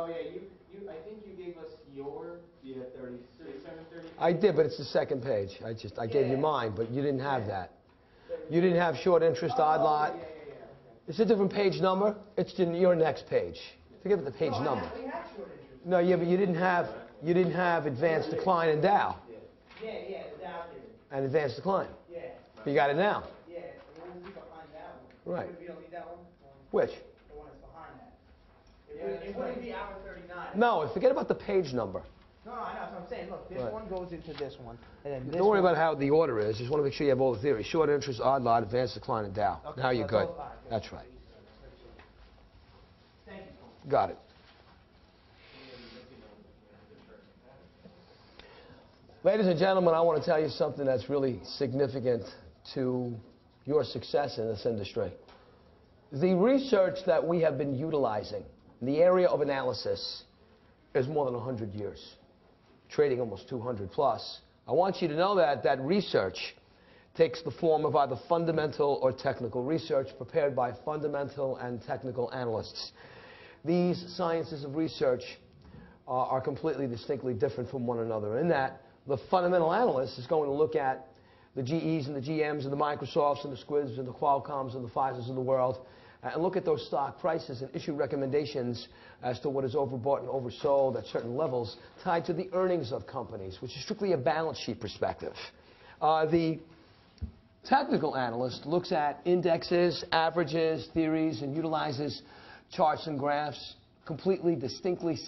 Oh yeah, I think you gave us your. You had 37, 30. I did, but it's the second page. I gave you mine, but you didn't have that. You didn't have short interest, odd lot. Yeah. It's a different page number. It's in your next page. Forget about the page number. We had short interest. No, yeah, but you didn't have advanced decline and Dow. Yeah, the Dow did. And advanced decline. Yeah. You got it now. Yeah, it won't be behind that one. Right. We don't need that one. Which? The one that's behind that. It wouldn't be hour 39. No, forget about the page number. No, I know. That's what I'm saying. Look, this one goes into this one, and then this Don't worry about how the order is. Just want to make sure you have all the theories. Short interest, odd lot, advanced decline, and Dow. Okay, Now you're good. That's right. Thank you. Got it. Ladies and gentlemen, I want to tell you something that's really significant to your success in this industry. The research that we have been utilizing in the area of analysis is more than 100 years, trading almost 200 plus. I want you to know that that research takes the form of either fundamental or technical research prepared by fundamental and technical analysts. These sciences of research are completely distinctly different from one another in that the fundamental analyst is going to look at the GEs and the GMs and the Microsofts and the Squids and the Qualcomms and the Pfizers of the world and look at those stock prices and issue recommendations as to what is overbought and oversold at certain levels tied to the earnings of companies, which is strictly a balance sheet perspective. The technical analyst looks at indexes, averages, theories, and utilizes charts and graphs, completely, distinctly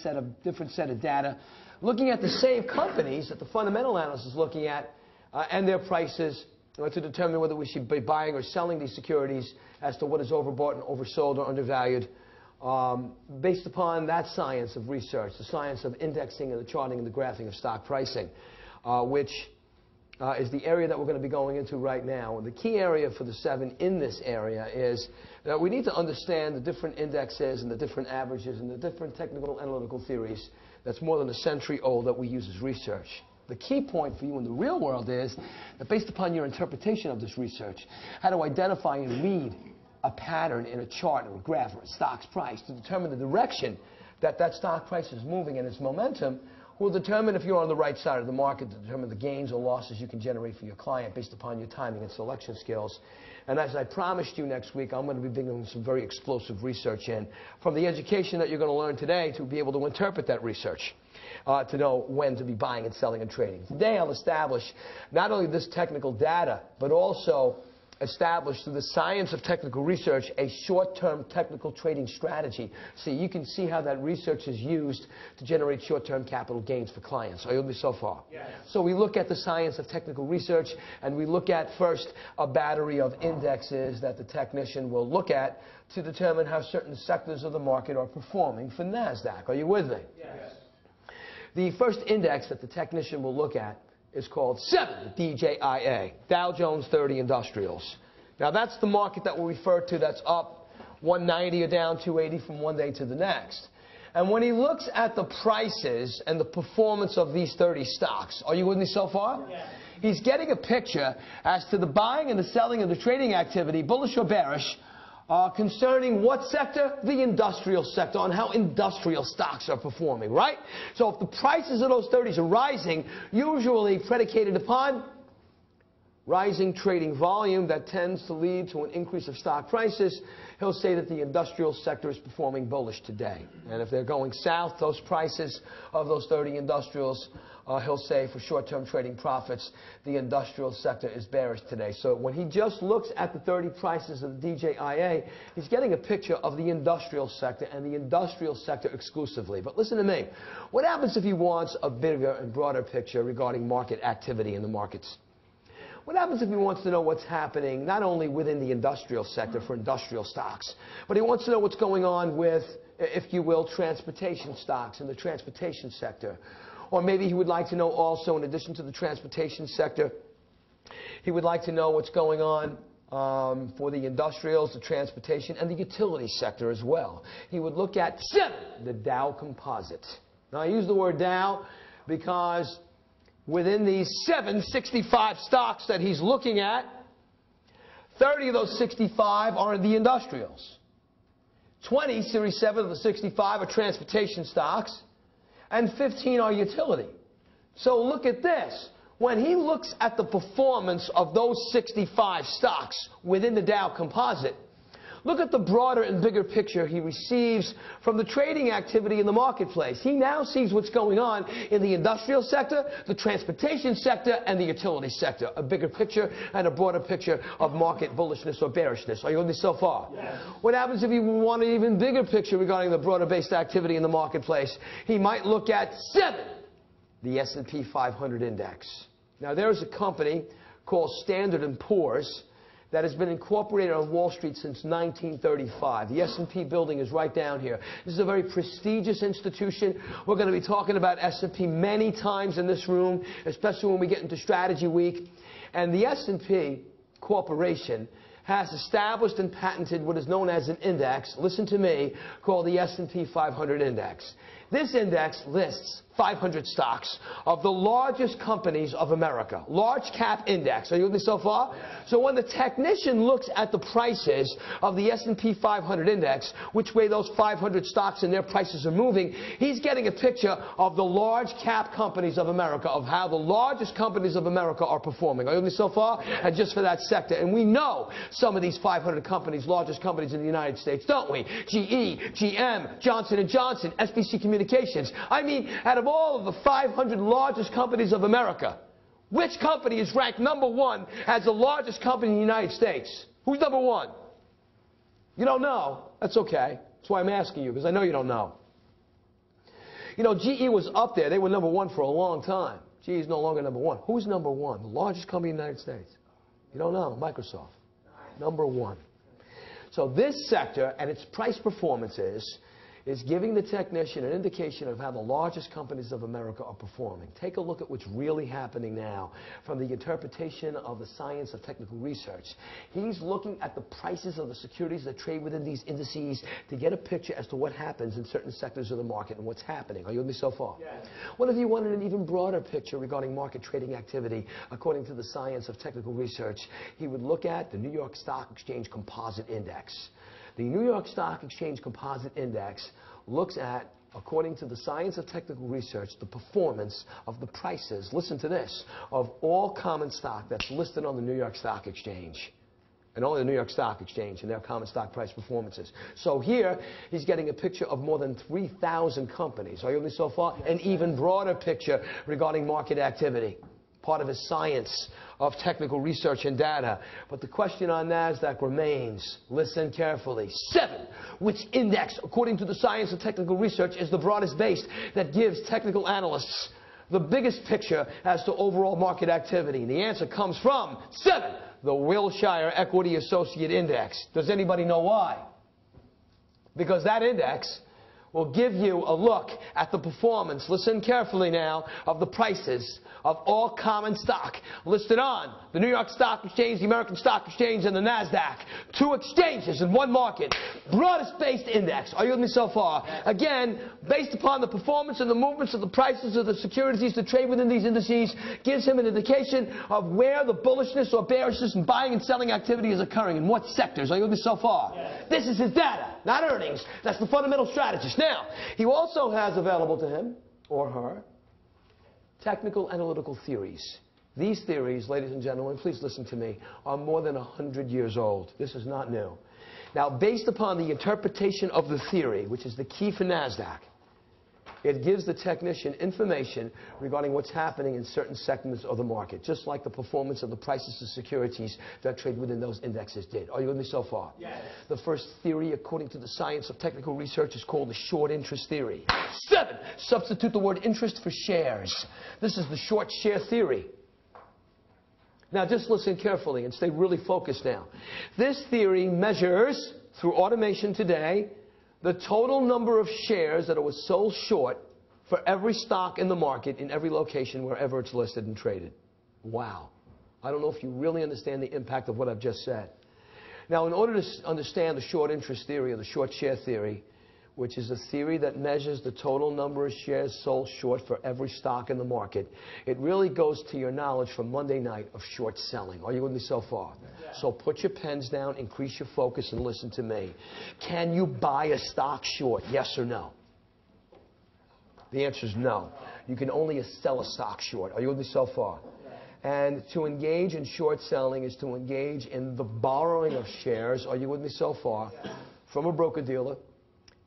different set of data, looking at the same companies that the fundamental analyst is looking at and their prices to determine whether we should be buying or selling these securities as to what is overbought and oversold or undervalued based upon that science of research, the science of indexing and the charting and the graphing of stock pricing, which is the area that we're going to be going into right now. And the key area for the 7 in this area is that we need to understand the different indexes and the different averages and the different technical analytical theories that's more than a century old that we use as research. The key point for you in the real world is that based upon your interpretation of this research, how to identify and read a pattern in a chart or a graph or a stock's price to determine the direction that that stock price is moving and its momentum will determine if you're on the right side of the market, to determine the gains or losses you can generate for your client based upon your timing and selection skills. And as I promised you next week, I'm going to be bringing some very explosive research in from the education that you're going to learn today to be able to interpret that research. To know when to be buying and selling and trading. Today I'll establish not only this technical data, but also establish through the science of technical research a short-term technical trading strategy. So you can see how that research is used to generate short-term capital gains for clients. Are you with me so far? Yes. So we look at the science of technical research, and we look at first a battery of indexes that the technician will look at to determine how certain sectors of the market are performing for NASDAQ. Are you with me? Yes. The first index that the technician will look at is called 7, the DJIA, Dow Jones 30 Industrials. Now that's the market that we'll refer to that's up 190 or down 280 from one day to the next. And when he looks at the prices and the performance of these 30 stocks, are you with me so far? Yes. He's getting a picture as to the buying and the selling and the trading activity, bullish or bearish, concerning what sector? The industrial sector, on how industrial stocks are performing, right? So if the prices of those 30s are rising, usually predicated upon rising trading volume that tends to lead to an increase of stock prices, he'll say that the industrial sector is performing bullish today. And if they're going south, those prices of those 30 industrials, he'll say for short-term trading profits, the industrial sector is bearish today. So when he just looks at the 30 prices of the DJIA, he's getting a picture of the industrial sector and the industrial sector exclusively. But listen to me. What happens if he wants a bigger and broader picture regarding market activity in the markets? What happens if he wants to know what's happening not only within the industrial sector for industrial stocks, but he wants to know what's going on with, if you will, transportation stocks in the transportation sector? Or maybe he would like to know also, in addition to the transportation sector, he would like to know what's going on for the industrials, the transportation, and the utility sector as well. He would look at 7, the Dow Composite. Now, I use the word Dow because within these 765 stocks that he's looking at, 30 of those 65 are in the industrials. 20, Series 7 of the 65, are transportation stocks, and 15 are utility. So look at this. When he looks at the performance of those 65 stocks within the Dow Composite, look at the broader and bigger picture he receives from the trading activity in the marketplace. He now sees what's going on in the industrial sector, the transportation sector, and the utility sector. A bigger picture and a broader picture of market bullishness or bearishness. Are you with me so far? Yes. What happens if you want an even bigger picture regarding the broader-based activity in the marketplace? He might look at 7, the S&P 500 index. Now, there's a company called Standard & Poor's that has been incorporated on Wall Street since 1935. The S&P building is right down here. This is a very prestigious institution. We're going to be talking about S&P many times in this room, especially when we get into Strategy Week. And the S&P Corporation has established and patented what is known as an index, listen to me, called the S&P 500 Index. This index lists 500 stocks of the largest companies of America. Large cap index. Are you with me so far? So when the technician looks at the prices of the S&P 500 index, which way those 500 stocks and their prices are moving, he's getting a picture of the large cap companies of America, of how the largest companies of America are performing. Are you with me so far? And just for that sector. And we know some of these 500 companies, largest companies in the United States, don't we? GE, GM, Johnson & Johnson, SBC Communications. I mean, out of all of the 500 largest companies of America, which company is ranked number 1 as the largest company in the United States? Who's number 1? You don't know? That's okay. That's why I'm asking you, because I know you don't know. You know, GE was up there. They were number 1 for a long time. GE is no longer number 1. Who's number 1? The largest company in the United States? You don't know. Microsoft. Number 1. So this sector and its price performances is giving the technician an indication of how the largest companies of America are performing. Take a look at what's really happening now from the interpretation of the science of technical research. He's looking at the prices of the securities that trade within these indices to get a picture as to what happens in certain sectors of the market and what's happening. Are you with me so far? Yes. What if you wanted an even broader picture regarding market trading activity according to the science of technical research? He would look at the New York Stock Exchange Composite Index. The New York Stock Exchange Composite Index looks at, according to the science of technical research, the performance of the prices, listen to this, of all common stock that's listed on the New York Stock Exchange. And only the New York Stock Exchange and their common stock price performances. So here, he's getting a picture of more than 3,000 companies. Are you with me so far? An even broader picture regarding market activity. Part of his science of technical research and data. But the question on NASDAQ remains, listen carefully, 7, which index, according to the science of technical research, is the broadest based that gives technical analysts the biggest picture as to overall market activity? And the answer comes from 7, the Wilshire Equity Associate Index. Does anybody know why? Because that index will give you a look at the performance, listen carefully now, of the prices of all common stock listed on the New York Stock Exchange, the American Stock Exchange, and the NASDAQ. 2 exchanges in one market. Broadest based index. Are you with me so far? Again, based upon the performance and the movements of the prices of the securities that trade within these indices, gives him an indication of where the bullishness or bearishness and buying and selling activity is occurring, in what sectors. Are you with me so far? Yes. This is his data, not earnings. That's the fundamental strategist. Now, he also has available to him, or her, technical analytical theories. These theories, ladies and gentlemen, please listen to me, are more than 100 years old. This is not new. Now, based upon the interpretation of the theory, which is the key for NASDAQ, it gives the technician information regarding what's happening in certain segments of the market, just like the performance of the prices of securities that trade within those indexes did. Are you with me so far? Yes. The first theory, according to the science of technical research, is called the short interest theory. 7, substitute the word interest for shares. This is the short share theory. Now, just listen carefully and stay really focused now. This theory measures, through automation today, the total number of shares that it was sold short for every stock in the market in every location wherever it's listed and traded. Wow. I don't know if you really understand the impact of what I've just said. Now, in order to understand the short interest theory or the short share theory, which is a theory that measures the total number of shares sold short for every stock in the market. It really goes to your knowledge from Monday night of short selling. Are you with me so far? Yeah. So put your pens down, increase your focus, and listen to me. Can you buy a stock short? Yes or no? The answer is no. You can only sell a stock short. Are you with me so far? And to engage in short selling is to engage in the borrowing of shares, are you with me so far, from a broker-dealer.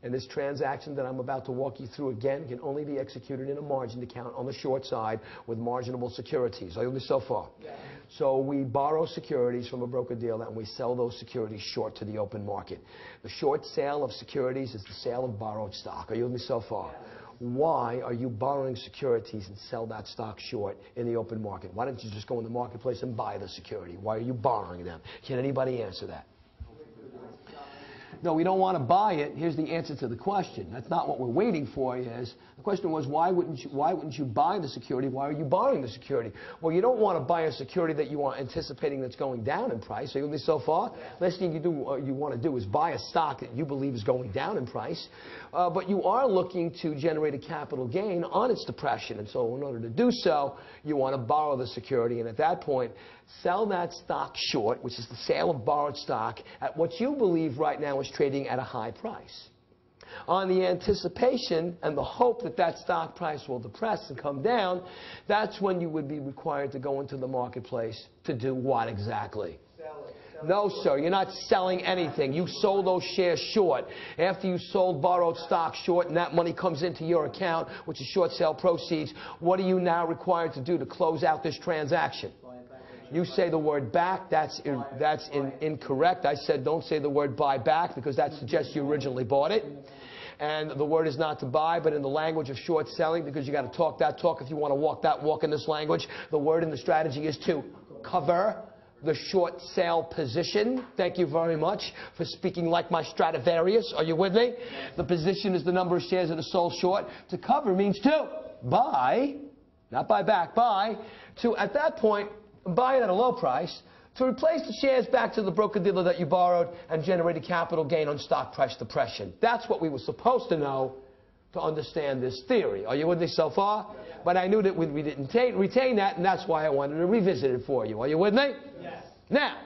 And this transaction that I'm about to walk you through again can only be executed in a margin account on the short side with marginable securities. Are you with me so far? Yeah. So we borrow securities from a broker-dealer and we sell those securities short to the open market. The short sale of securities is the sale of borrowed stock. Are you with me so far? Yeah. Why are you borrowing securities and sell that stock short in the open market? Why don't you just go in the marketplace and buy the security? Why are you borrowing them? Can anybody answer that? No, we don't want to buy it. Here's the answer to the question. That's not what we're waiting for. Is the question was, why wouldn't you buy the security? Why are you borrowing the security? Well, you don't want to buy a security that you are anticipating that's going down in price. Are you with me so far? Last thing you want to do is buy a stock that you believe is going down in price. But you are looking to generate a capital gain on its depression. And so in order to do so, you want to borrow the security. And at that point, sell that stock short, which is the sale of borrowed stock, at what you believe right now is trading at a high price. On the anticipation and the hope that that stock price will depress and come down, that's when you would be required to go into the marketplace to do what exactly? No, sir, you're not selling anything. You sold those shares short. After you sold borrowed stock short and that money comes into your account, which is short sale proceeds, what are you now required to do to close out this transaction? You say the word back, that's incorrect. I said don't say the word buy back because that suggests you originally bought it. And the word is not to buy, but in the language of short selling, because you got to talk that talk if you want to walk that walk in this language, the word in the strategy is to cover the short sale position. Thank you very much for speaking like my Stradivarius. Are you with me? The position is the number of shares that are sold short. To cover means to buy, not buy back, buy. To, at that point, buy it at a low price to replace the shares back to the broker-dealer that you borrowed and generate a capital gain on stock price depression. That's what we were supposed to know to understand this theory. Are you with me so far? Yeah. But I knew that we didn't retain that, and that's why I wanted to revisit it for you. Are you with me? Yes. Now,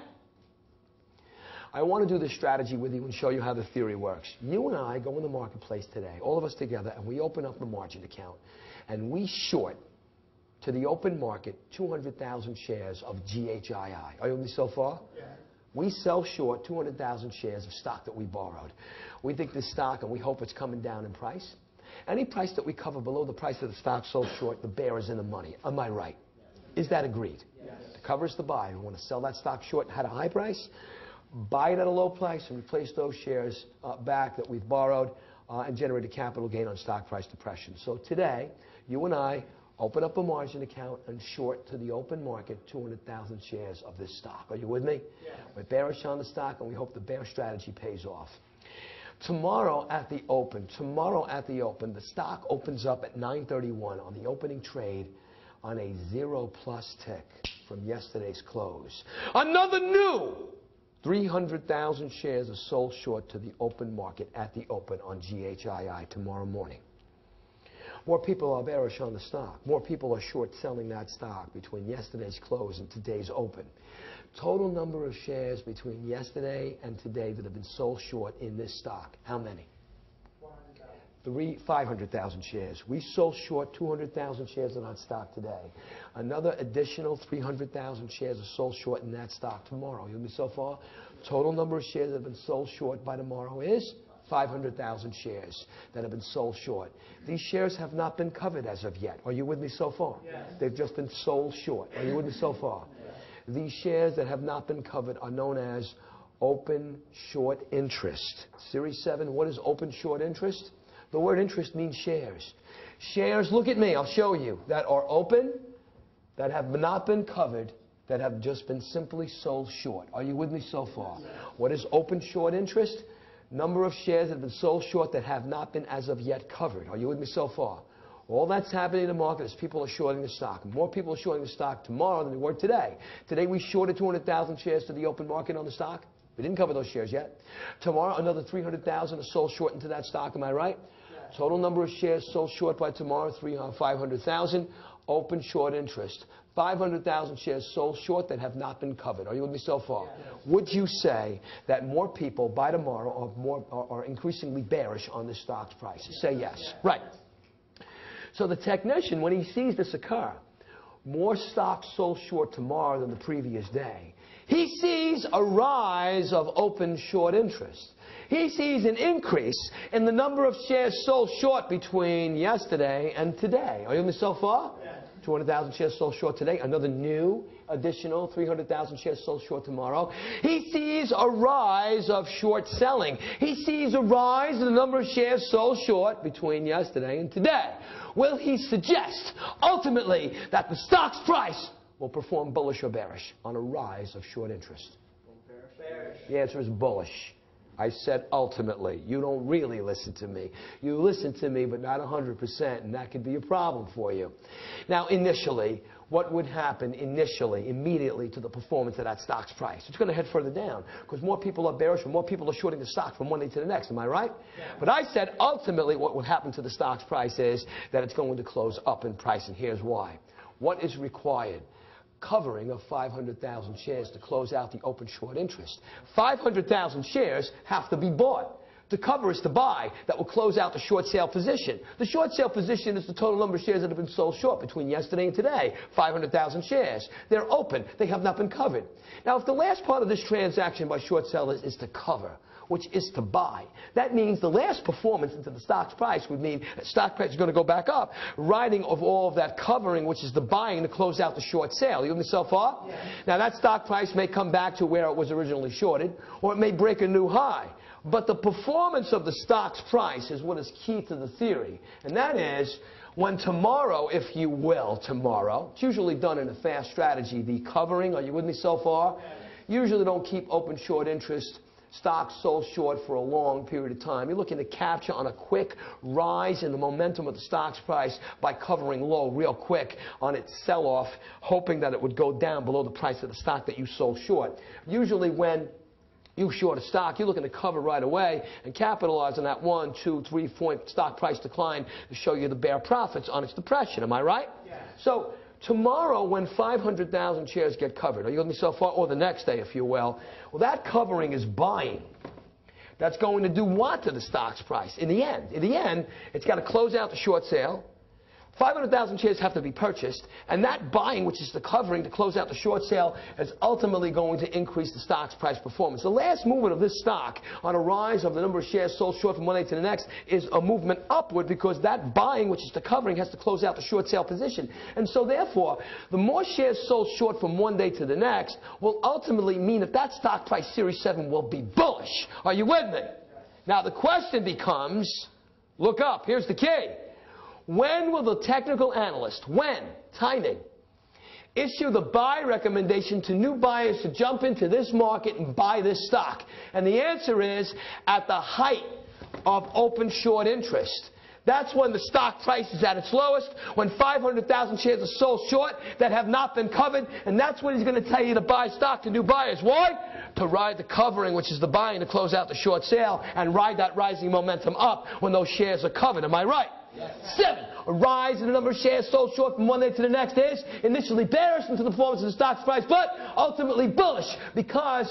I want to do this strategy with you and show you how the theory works. You and I go in the marketplace today, all of us together, and we open up the margin account, and we short to the open market 200,000 shares of GHII. Are you with me so far? Yeah. We sell short 200,000 shares of stock that we borrowed. We think this stock, and we hope it's coming down in price. Any price that we cover below the price of the stock sold short, the bear is in the money. Am I right? Is that agreed? Yes. The cover is the buy. We want to sell that stock short at a high price, buy it at a low price, and replace those shares back that we've borrowed and generate a capital gain on stock price depression. So today, you and I open up a margin account and short to the open market 200,000 shares of this stock. Are you with me? Yeah. We're bearish on the stock, and we hope the bear strategy pays off. Tomorrow at the open, the stock opens up at 9:31 on the opening trade on a 0+ tick from yesterday's close. Another new 300,000 shares are sold short to the open market at the open on GHII tomorrow morning. More people are bearish on the stock. More people are short selling that stock between yesterday's close and today's open. Total number of shares between yesterday and today that have been sold short in this stock. How many? 500,000 shares. We sold short 200,000 shares in that stock today. Another additional 300,000 shares are sold short in that stock tomorrow. You with me so far? Total number of shares that have been sold short by tomorrow is 500,000 shares that have been sold short. These shares have not been covered as of yet. Are you with me so far? Yes. They've just been sold short. Are you with me so far? Yes. These shares that have not been covered are known as open short interest. Series 7, what is open short interest? The word interest means shares. Shares, look at me, I'll show you, that are open, that have not been covered, that have just been simply sold short. Are you with me so far? Yes. What is open short interest? Number of shares that have been sold short that have not been as of yet covered. Are you with me so far? All that's happening in the market is people are shorting the stock. More people are shorting the stock tomorrow than they were today. Today we shorted 200,000 shares to the open market on the stock. We didn't cover those shares yet. Tomorrow, another 300,000 are sold short into that stock. Am I right? Yes. Total number of shares sold short by tomorrow, 500,000. Open short interest. 500,000 shares sold short that have not been covered. Are you with me so far? Yes. Would you say that more people by tomorrow are increasingly bearish on the stock's price? Say yes. Yes. Right. So the technician, when he sees this occur, more stocks sold short tomorrow than the previous day, he sees a rise of open short interest. He sees an increase in the number of shares sold short between yesterday and today. Are you with me so far? Yes. 200,000 shares sold short today. Another new additional 300,000 shares sold short tomorrow. He sees a rise of short selling. He sees a rise in the number of shares sold short between yesterday and today. Will he suggest ultimately that the stock's price will perform bullish or bearish on a rise of short interest? Bearish. The answer is bullish. I said ultimately. You don't really listen to me. You listen to me, but not 100%, and that could be a problem for you. Now, initially, what would happen immediately to the performance of that stock's price? It's going to head further down because more people are bearish and more people are shorting the stock from one day to the next. Am I right? Yeah. But I said ultimately what would happen to the stock's price is that it's going to close up in price, and here's why. What is required? Covering of 500,000 shares to close out the open short interest. 500,000 shares have to be bought. To cover is to buy. That will close out the short sale position. The short sale position is the total number of shares that have been sold short between yesterday and today. 500,000 shares. They're open. They have not been covered. Now, if the last part of this transaction by short sellers is to cover, which is to buy, that means the last performance into the stock's price would mean the stock price is going to go back up, riding of all of that covering, which is the buying to close out the short sale. You with me so far? Yeah. Now, that stock price may come back to where it was originally shorted, or it may break a new high. But the performance of the stock's price is what is key to the theory. And that is, when tomorrow, if you will, tomorrow, it's usually done in a fast strategy, the covering, are you with me so far? Usually don't keep open short interest stocks sold short for a long period of time. You're looking to capture on a quick rise in the momentum of the stock's price by covering low real quick on its sell-off, hoping that it would go down below the price of the stock that you sold short. Usually when you short a stock, you're looking to cover right away and capitalize on that 1, 2, 3 point stock price decline to show you the bare profits on its depression. Am I right? Yes. So tomorrow, when 500,000 shares get covered, are you with me so far? Or the next day, if you will, that covering is buying. That's going to do what to the stock's price? In the end, it's got to close out the short sale. 500,000 shares have to be purchased, and that buying, which is the covering to close out the short sale, is ultimately going to increase the stock's price performance. The last movement of this stock on a rise of the number of shares sold short from one day to the next is a movement upward, because that buying, which is the covering, has to close out the short sale position. And so therefore, the more shares sold short from one day to the next will ultimately mean that that stock price, Series 7, will be bullish. Are you with me? Now the question becomes, look up, here's the key. When will the technical analyst, timing, issue the buy recommendation to new buyers to jump into this market and buy this stock? And the answer is at the height of open short interest. That's when the stock price is at its lowest, when 500,000 shares are sold short that have not been covered, and that's when he's going to tell you to buy stock to new buyers. Why? To ride the covering, which is the buying to close out the short sale, and ride that rising momentum up when those shares are covered. Am I right? Yes. 7, a rise in the number of shares sold short from one day to the next is initially bearish into the performance of the stock's price, but ultimately bullish, because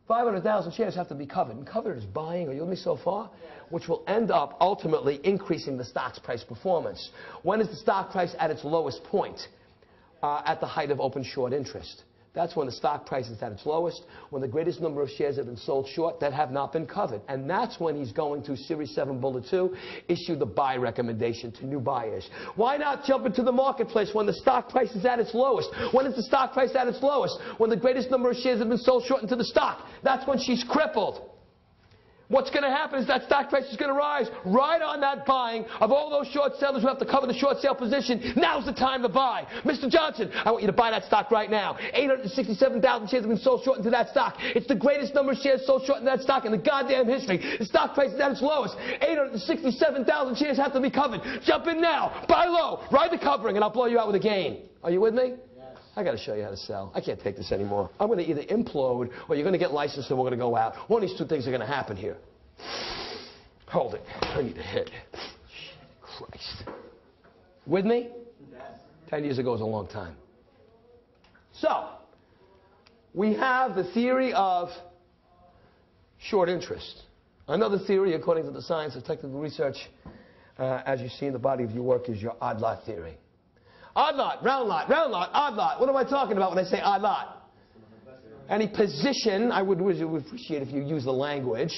500,000 shares have to be covered. And covered is buying, are you with me so far? Which will end up ultimately increasing the stock's price performance. When is the stock price at its lowest point? At the height of open short interest. That's when the stock price is at its lowest, when the greatest number of shares have been sold short that have not been covered. And that's when he's going to, Series 7 Bullet 2, issue the buy recommendation to new buyers. Why not jump into the marketplace when the stock price is at its lowest? When is the stock price at its lowest? When the greatest number of shares have been sold short into the stock. That's when she's crippled. What's going to happen is that stock price is going to rise right on that buying of all those short sellers who have to cover the short sale position. Now's the time to buy. Mr. Johnson, I want you to buy that stock right now. 867,000 shares have been sold short into that stock. It's the greatest number of shares sold short in that stock in the goddamn history. The stock price is at its lowest. 867,000 shares have to be covered. Jump in now. Buy low. Ride the covering, and I'll blow you out with a gain. Are you with me? Yes. I got to show you how to sell. I can't take this anymore. I'm going to either implode or you're going to get licensed and we're going to go out. One of these two things are going to happen here. Hold it. I need to hit. Christ. With me? 10 years ago is a long time. So, we have the theory of short interest. Another theory, according to the science of technical research, as you see in the body of your work, is your odd lot theory. Odd lot, round lot, odd lot. What am I talking about when I say odd lot? Any position, I would appreciate if you use the language.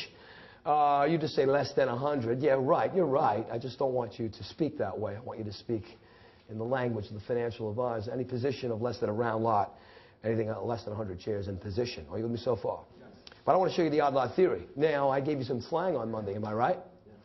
You just say less than 100. Yeah, right, you're right. I just don't want you to speak that way. I want you to speak in the language of the financial advisor. Any position of less than a round lot, anything less than 100 shares in position. Are you with me so far? Yes. But I want to show you the odd lot theory. Now, I gave you some slang on Monday. Am I right? Yes.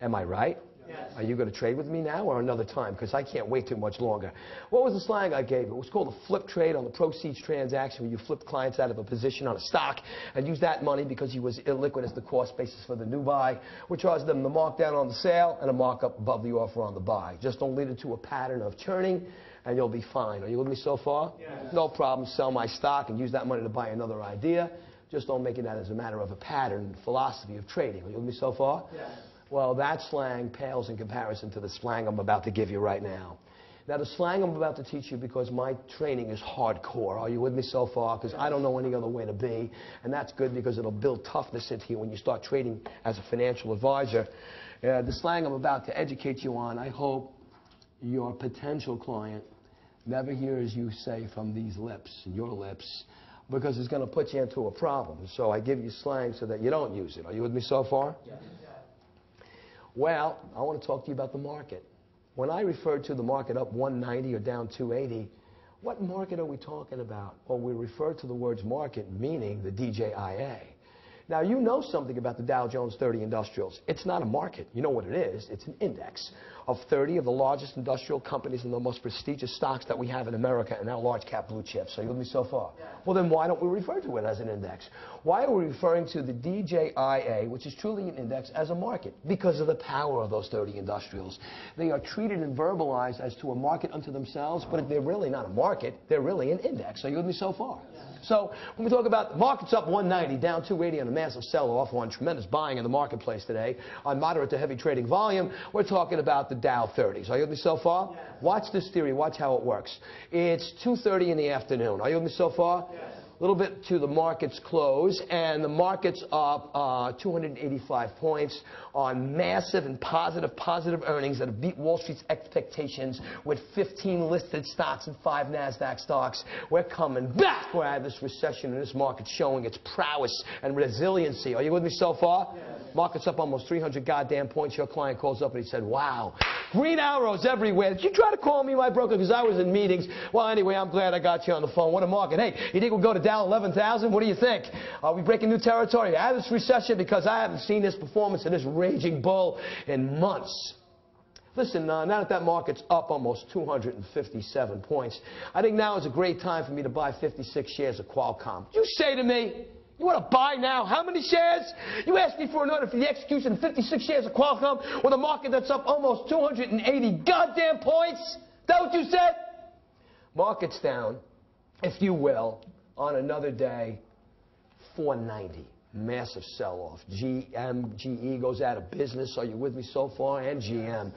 Am I right? Yes. Are you going to trade with me now or another time? Because I can't wait too much longer. What was the slang I gave you? It was called a flip trade on the proceeds transaction, where you flip clients out of a position on a stock and use that money because he was illiquid as the cost basis for the new buy. We charge them the markdown on the sale and a markup above the offer on the buy. Just don't lead it to a pattern of churning and you'll be fine. Are you with me so far? Yes. No problem. Sell my stock and use that money to buy another idea. Just don't make it that as a matter of a pattern philosophy of trading. Are you with me so far? Yes. Well, that slang pales in comparison to the slang I'm about to give you right now. Now, the slang I'm about to teach you, because my training is hardcore. Are you with me so far? Because I don't know any other way to be. And that's good because it'll build toughness into you when you start trading as a financial advisor. The slang I'm about to educate you on, I hope your potential client never hears you say from these lips, your lips, because it's going to put you into a problem. So I give you slang so that you don't use it. Are you with me so far? Yes. Well, I want to talk to you about the market. When I refer to the market up 190 or down 280, what market are we talking about? Well, we refer to the words market, meaning the DJIA. Now, you know something about the Dow Jones 30 Industrials. It's not a market. You know what it is. It's an index of 30 of the largest industrial companies and the most prestigious stocks that we have in America and our large cap blue chips. So you with me so far? Yeah. Well, then why don't we refer to it as an index? Why are we referring to the DJIA, which is truly an index, as a market? Because of the power of those 30 industrials. They are treated and verbalized as to a market unto themselves, but they're really not a market. They're really an index. Are you with me so far? Yeah. So when we talk about markets up 190, down 280 on a massive sell-off, on tremendous buying in the marketplace today, on moderate to heavy trading volume, we're talking about the Dow 30s. Are you with me so far? Yes. Watch this theory. Watch how it works. It's 2:30 in the afternoon. Are you with me so far? Yes. A little bit to the market's close, and the market's up 285 points on massive and positive earnings that have beat Wall Street's expectations, with 15 listed stocks and 5 NASDAQ stocks. We're coming back. We're out of this recession, and this market's showing its prowess and resiliency. Are you with me so far? Yes. Market's up almost 300 goddamn points. Your client calls up and he said, wow, green arrows everywhere. Did you try to call me, my broker? Because I was in meetings. Well, anyway, I'm glad I got you on the phone. What a market. Hey, you think we'll go to Dow 11,000? What do you think? Are we breaking new territory out of this recession? Because I haven't seen this performance of this raging bull in months. Listen, now that that market's up almost 257 points, I think now is a great time for me to buy 56 shares of Qualcomm. You say to me, you want to buy now? How many shares? You asked me for an order for the execution of 56 shares of Qualcomm with a market that's up almost 280 goddamn points? Is that what you said? Market's down, if you will, on another day, 490. Massive sell-off. GE goes out of business. Are you with me so far? And GM.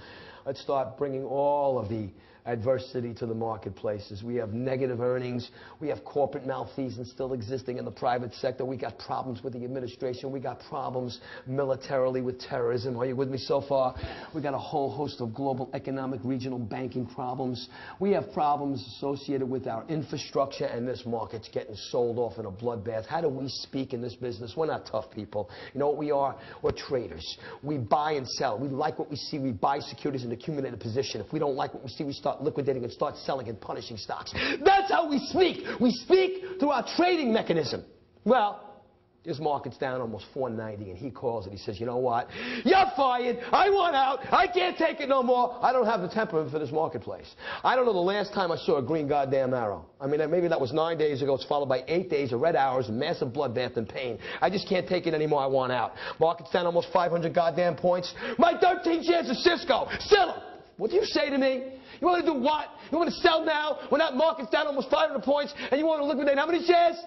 Let's start bringing all of the adversity to the marketplaces. We have negative earnings. We have corporate malfeasance still existing in the private sector. We got problems with the administration. We got problems militarily with terrorism. Are you with me so far? We got a whole host of global economic regional banking problems. We have problems associated with our infrastructure, and this market's getting sold off in a bloodbath. How do we speak in this business? We're not tough people. You know what we are? We're traders. We buy and sell. We like what we see. We buy securities and accumulate a position. If we don't like what we see, we start liquidating and start selling and punishing stocks. That's how we speak. We speak through our trading mechanism. Well, his market's down almost 490, and he calls it. He says, you know what? You're fired. I want out. I can't take it no more. I don't have the temperament for this marketplace. I don't know the last time I saw a green goddamn arrow. I mean, maybe that was 9 days ago. It's followed by 8 days of red hours and massive bloodbath and pain. I just can't take it anymore. I want out. Market's down almost 500 goddamn points. My 13 shares of Cisco. Sell them. What do you say to me? You want to do what? You want to sell now when that market's down almost 500 points and you want to liquidate how many shares?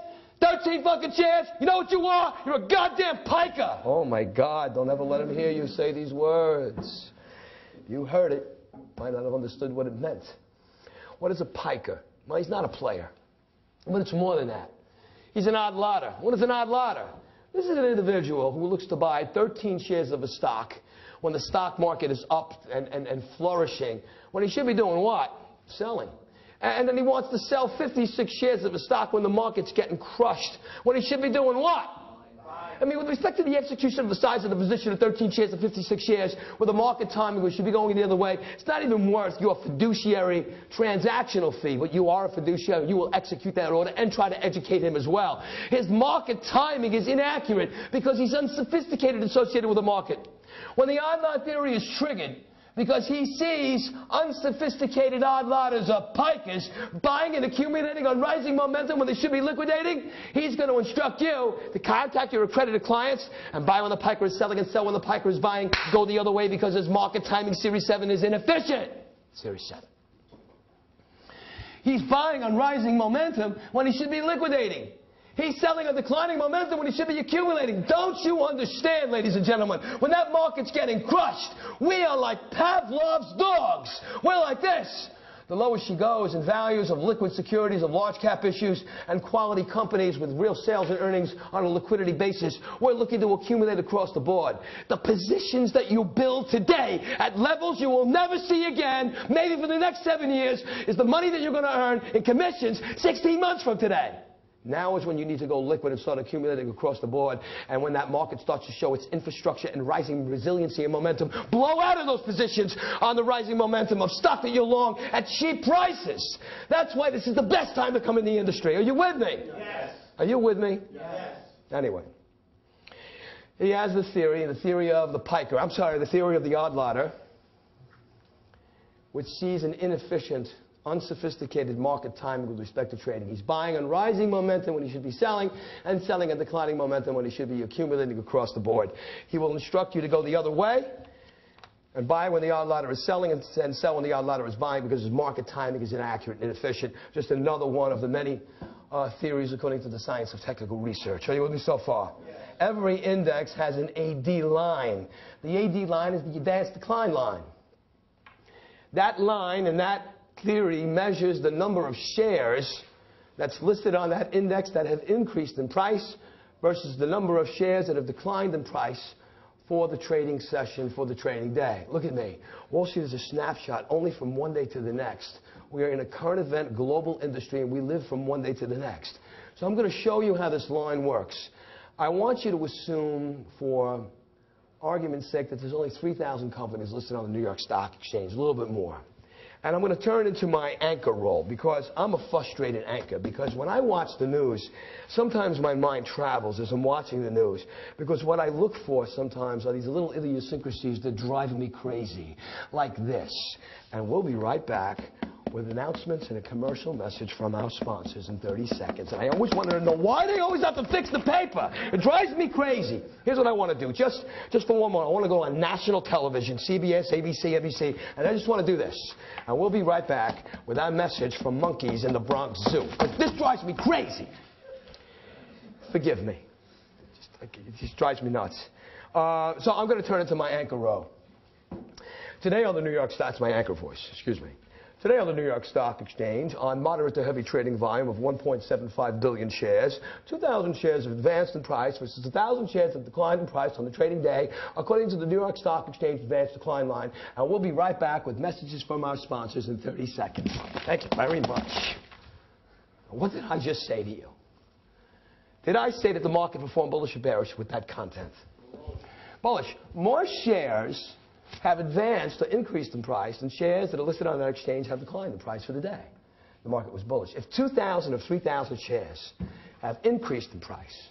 13 fucking shares? You know what you are? You're a goddamn piker. Oh my God, don't ever let him hear you say these words. You heard it. Might not have understood what it meant. What is a piker? Well, he's not a player. But it's more than that. He's an odd lotter. What is an odd lotter? This is an individual who looks to buy 13 shares of a stock when the stock market is up and flourishing, when he should be doing what? Selling. And then he wants to sell 56 shares of a stock when the market's getting crushed, when he should be doing what? I mean, with respect to the execution of the size of the position of 13 shares and 56 shares, with the market timing, we should be going the other way. It's not even worth your fiduciary transactional fee, but you are a fiduciary. You will execute that order and try to educate him as well. His market timing is inaccurate because he's unsophisticated associated with the market. When the odd lot theory is triggered, because he sees unsophisticated odd lotters or pikers buying and accumulating on rising momentum when they should be liquidating, he's going to instruct you to contact your accredited clients and buy when the piker is selling and sell when the piker is buying. Go the other way because his market timing Series 7 is inefficient. Series 7. He's buying on rising momentum when he should be liquidating. He's selling a declining momentum when he should be accumulating. Don't you understand, ladies and gentlemen? When that market's getting crushed, we are like Pavlov's dogs. We're like this. The lower she goes in values of liquid securities, of large cap issues, and quality companies with real sales and earnings on a liquidity basis, we're looking to accumulate across the board. The positions that you build today at levels you will never see again, maybe for the next 7 years, is the money that you're going to earn in commissions 16 months from today. Now is when you need to go liquid and start accumulating across the board. And when that market starts to show its infrastructure and rising resiliency and momentum, blow out of those positions on the rising momentum of stock that you're long at cheap prices. That's why this is the best time to come in the industry. Are you with me? Yes. Are you with me? Yes. Anyway. He has the theory of the theory of the odd lotter, which sees an inefficient, unsophisticated market timing with respect to trading. He's buying on rising momentum when he should be selling, and selling at declining momentum when he should be accumulating across the board. He will instruct you to go the other way and buy when the odd lotter is selling and sell when the odd lotter is buying because his market timing is inaccurate and inefficient. Just another one of the many theories according to the science of technical research. Are you with me so far? Yes. Every index has an AD line. The AD line is the advanced decline line. That line and that theory measures the number of shares that's listed on that index that have increased in price versus the number of shares that have declined in price for the trading session, for the trading day. Look at me. Wall Street is a snapshot only from one day to the next. We are in a current event global industry and we live from one day to the next. So I'm going to show you how this line works. I want you to assume, for argument's sake, that there's only 3,000 companies listed on the New York Stock Exchange, a little bit more. And I'm going to turn into my anchor role because I'm a frustrated anchor. Because when I watch the news, sometimes my mind travels as I'm watching the news. Because what I look for sometimes are these little idiosyncrasies that drive me crazy, like this. And we'll be right back with announcements and a commercial message from our sponsors in 30 seconds. And I always wanted to know why they always have to fix the paper. It drives me crazy. Here's what I want to do. Just for one moment, I want to go on national television, CBS, ABC, NBC, and I just want to do this. And we'll be right back with our message from monkeys in the Bronx Zoo. But this drives me crazy. Forgive me. It just drives me nuts. So I'm going to turn into my anchor role. Today on the New York Stock, my anchor voice, excuse me. Today on the New York Stock Exchange, on moderate to heavy trading volume of 1.75 billion shares, 2,000 shares have advanced in price versus 1,000 shares have declined in price on the trading day, according to the New York Stock Exchange advanced decline line. And we'll be right back with messages from our sponsors in 30 seconds. Thank you very much. What did I just say to you? Did I say that the market performed bullish or bearish with that content? Bullish. More shares have advanced or increased in price, and shares that are listed on that exchange have declined in price for the day. The market was bullish. If 2,000 of 3,000 shares have increased in price,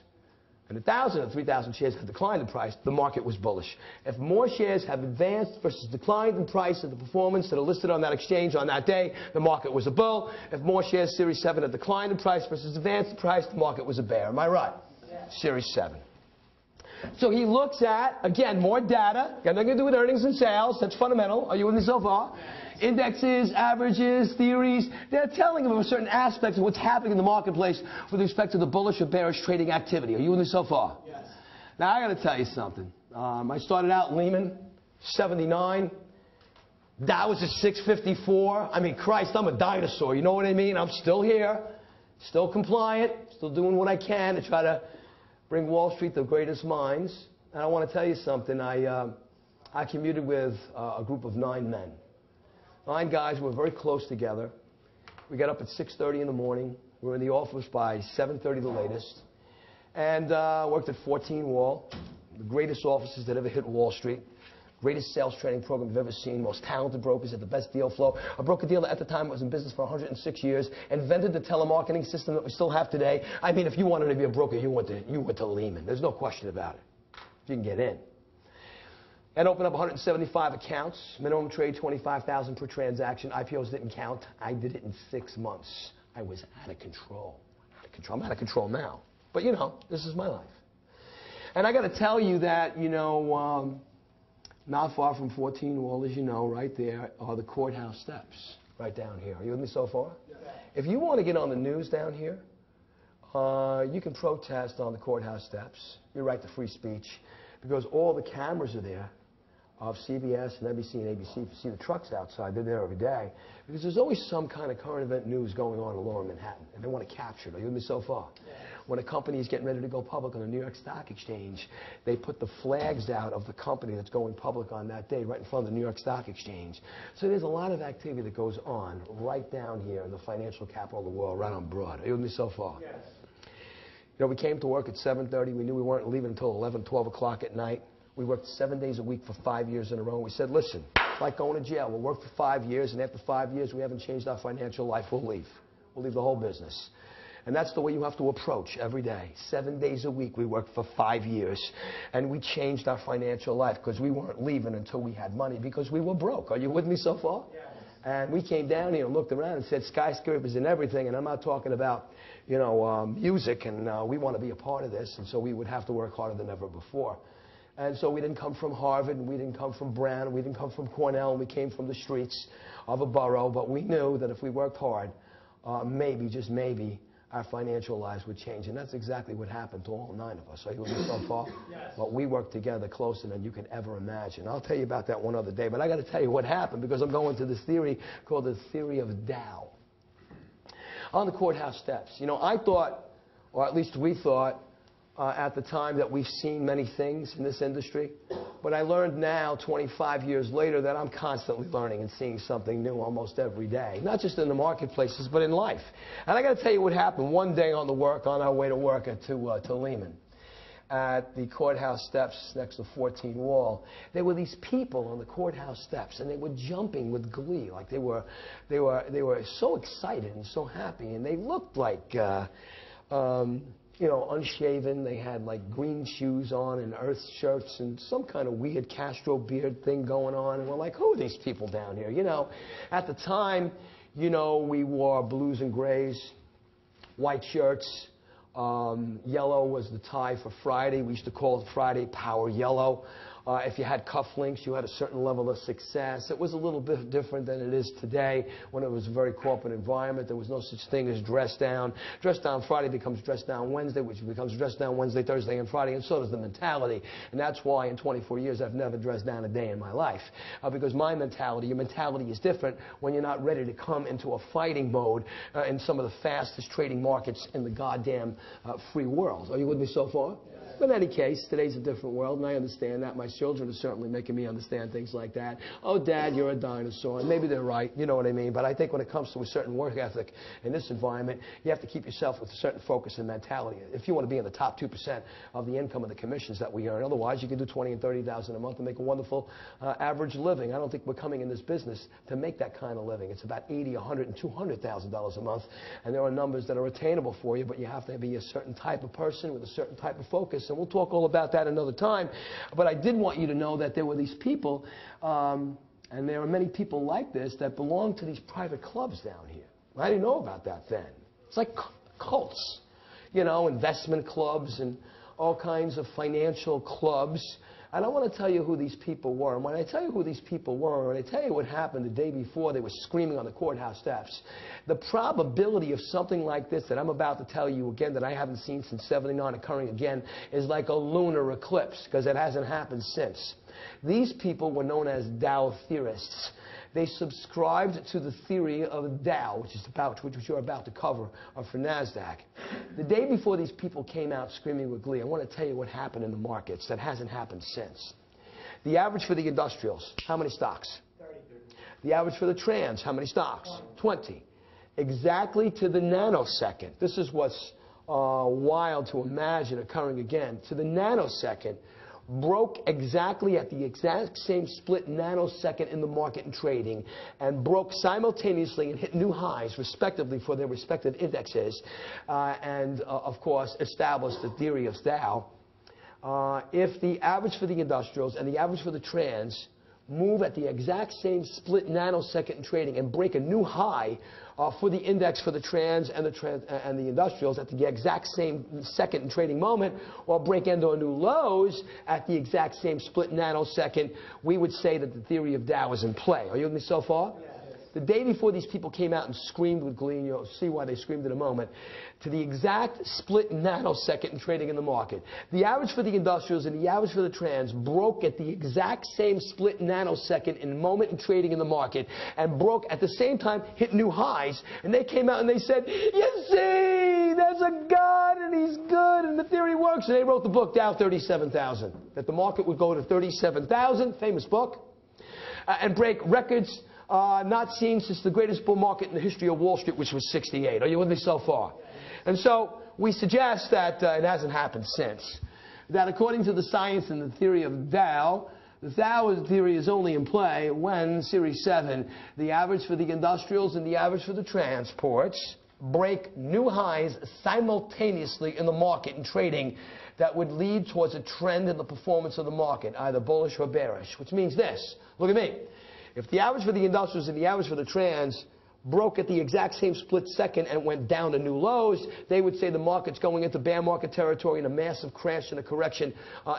and 1,000 of 3,000 shares have declined in price, the market was bullish. If more shares have advanced versus declined in price of the performance that are listed on that exchange on that day, the market was a bull. If more shares, Series 7, have declined in price versus advanced in price, the market was a bear. Am I right? Yes. Series 7. So he looks at, again, more data. Got nothing to do with earnings and sales. That's fundamental. Are you with me so far? Indexes, averages, theories. They're telling him of a certain aspect of what's happening in the marketplace with respect to the bullish or bearish trading activity. Are you with me so far? Yes. Now, I got to tell you something. I started out in Lehman, 79. Dow was at 654. I mean, Christ, I'm a dinosaur. You know what I mean? I'm still here, still compliant, still doing what I can to try to bring Wall Street the greatest minds. And I want to tell you something. I commuted with a group of 9 men. 9 guys. We were very close together. We got up at 6:30 in the morning. We were in the office by 7:30 the latest. And worked at 14 Wall, the greatest offices that ever hit Wall Street. Greatest sales training program you've ever seen. Most talented brokers at the best deal flow. A broker-dealer at the time was in business for 106 years. Invented the telemarketing system that we still have today. I mean, if you wanted to be a broker, you went to Lehman. There's no question about it. You can get in. And opened up 175 accounts. Minimum trade, 25,000 per transaction. IPOs didn't count. I did it in 6 months. I was out of control. I'm out of control now. But, you know, this is my life. And I got to tell you that, you know, not far from 14 Wall, as you know, right there are the courthouse steps, right down here. Are you with me so far? Yeah. If you want to get on the news down here, you can protest on the courthouse steps. Your right to free speech, because all the cameras are there of CBS and NBC and ABC. If you see the trucks outside, they're there every day, because there's always some kind of current event news going on in lower Manhattan, and they want to capture it. Are you with me so far? Yeah. When a company is getting ready to go public on the New York Stock Exchange, they put the flags out of the company that's going public on that day right in front of the New York Stock Exchange. So there's a lot of activity that goes on right down here in the financial capital of the world, right on Broad. Are you with me so far? Yes. You know, we came to work at 7:30. We knew we weren't leaving until 11, 12 o'clock at night. We worked 7 days a week for 5 years in a row. And we said, listen, it's like going to jail. We'll work for 5 years, and after 5 years, we haven't changed our financial life. We'll leave. We'll leave the whole business. And that's the way you have to approach every day. 7 days a week, we worked for 5 years. And we changed our financial life because we weren't leaving until we had money, because we were broke. Are you with me so far? Yes. And we came down here and looked around and said, skyscrapers and everything. And I'm not talking about, you know, music. And we want to be a part of this. And so we would have to work harder than ever before. And so we didn't come from Harvard, and we didn't come from Brown, and we didn't come from Cornell, and we came from the streets of a borough. But we knew that if we worked hard, maybe, just maybe, our financial lives would change. And that's exactly what happened to all 9 of us. Are you with me so far? Yes. But we worked together closer than you could ever imagine. I'll tell you about that one other day. But I got to tell you what happened, because I'm going to this theory called the theory of Dow. On the courthouse steps. You know, I thought, or at least we thought, at the time, that we've seen many things in this industry. But I learned now, 25 years later, that I'm constantly learning and seeing something new almost every day. Not just in the marketplaces, but in life. And I got to tell you what happened one day on our way to work to Lehman. At the courthouse steps next to 14 Wall, there were these people on the courthouse steps, and they were jumping with glee, like they were so excited and so happy, and they looked like you know, unshaven. They had like green shoes on and earth shirts and some kind of weird Castro beard thing going on. And we're like, who are these people down here? You know, at the time, you know, we wore blues and grays, white shirts. Yellow was the tie for Friday. We used to call it Friday Power Yellow. If you had cufflinks, you had a certain level of success. It was a little bit different than it is today, when it was a very corporate environment. There was no such thing as dress down. Dress down Friday becomes dress down Wednesday, which becomes dress down Wednesday, Thursday, and Friday, and so does the mentality. And that's why in 24 years I've never dressed down a day in my life. Because my mentality, your mentality is different when you're not ready to come into a fighting mode in some of the fastest trading markets in the goddamn free world. Are you with me so far? But in any case, today's a different world, and I understand that. My children are certainly making me understand things like that. Oh, Dad, you're a dinosaur. And maybe they're right, you know what I mean. But I think when it comes to a certain work ethic in this environment, you have to keep yourself with a certain focus and mentality if you want to be in the top 2% of the income of the commissions that we earn. Otherwise, you can do $20,000 and $30,000 a month and make a wonderful average living. I don't think we're coming in this business to make that kind of living. It's about $80,000, $100,000, and $200,000 a month. And there are numbers that are attainable for you, but you have to be a certain type of person with a certain type of focus. And we'll talk all about that another time. But I did want you to know that there were these people, and there are many people like this, that belong to these private clubs down here. I didn't know about that then. It's like cults, you know, investment clubs and all kinds of financial clubs. And I want to tell you who these people were. And when I tell you who these people were, and I tell you what happened the day before they were screaming on the courthouse steps, the probability of something like this that I'm about to tell you again that I haven't seen since '79 occurring again is like a lunar eclipse, because it hasn't happened since. These people were known as Dow theorists. They subscribed to the theory of Dow, which you're about to cover for NASDAQ. The day before these people came out screaming with glee, I want to tell you what happened in the markets that hasn't happened since. The average for the industrials, how many stocks? 30. The average for the trans, how many stocks? 20. Exactly to the nanosecond. This is what's wild to imagine occurring again. To the nanosecond, broke exactly at the exact same split nanosecond in the market and trading, and broke simultaneously and hit new highs respectively for their respective indexes, and of course established the theory of Dow. If the average for the industrials and the average for the trans move at the exact same split nanosecond in trading and break a new high for the index for the trans and the industrials at the exact same second in trading moment, or break into a new lows at the exact same split nanosecond, we would say that the theory of Dow is in play. Are you with me so far? Yes. The day before these people came out and screamed with glee, and you'll see why they screamed in a moment, to the exact split nanosecond in trading in the market. The average for the industrials and the average for the trans broke at the exact same split nanosecond in moment in trading in the market, and broke at the same time, hit new highs, and they came out and they said, you see, there's a God and he's good and the theory works, and they wrote the book Dow 37,000, that the market would go to 37,000, famous book, and break records not seen since the greatest bull market in the history of Wall Street, which was '68. Are you with me so far? And so we suggest that it hasn't happened since. That according to the science and the theory of Dow, the Dow theory is only in play when, Series 7, the average for the industrials and the average for the transports break new highs simultaneously in the market and trading that would lead towards a trend in the performance of the market, either bullish or bearish, which means this. Look at me. If the average for the industrials and the average for the trans broke at the exact same split second and went down to new lows, they would say the market's going into bear market territory and a massive crash and a correction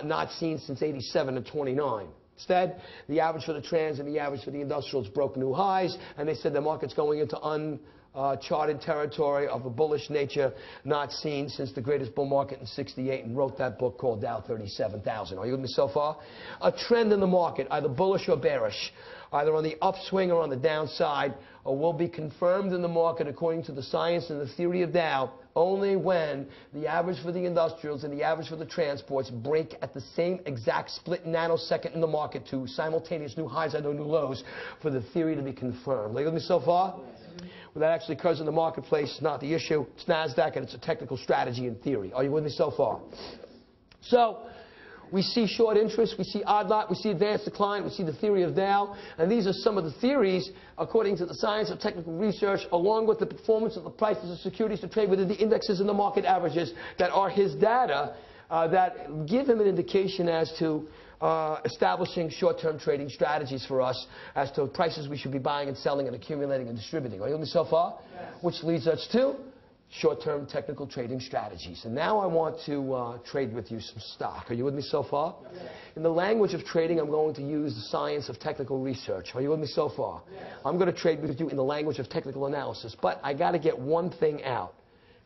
not seen since '87 and '29. Instead, the average for the trans and the average for the industrials broke new highs, and they said the market's going into uncharted territory of a bullish nature not seen since the greatest bull market in '68, and wrote that book called Dow 37,000. Are you with me so far? A trend in the market, either bullish or bearish, either on the upswing or on the downside, or will be confirmed in the market according to the science and the theory of Dow only when the average for the industrials and the average for the transports break at the same exact split nanosecond in the market to simultaneous new highs and new lows for the theory to be confirmed. Are you with me so far? Well, that actually occurs in the marketplace. It's not the issue. It's NASDAQ, and it's a technical strategy and theory. Are you with me so far? So we see short interest, we see odd lot, we see advanced decline, we see the theory of Dow, and these are some of the theories according to the science of technical research, along with the performance of the prices of securities to trade within the indexes and the market averages that are his data that give him an indication as to establishing short-term trading strategies for us as to prices we should be buying and selling and accumulating and distributing. Are you with me so far? Yes. Which leads us to short-term technical trading strategies. And now I want to trade with you some stock. Are you with me so far? Yes. In the language of trading, I'm going to use the science of technical research. Are you with me so far? Yes. I'm going to trade with you in the language of technical analysis. But I got to get one thing out.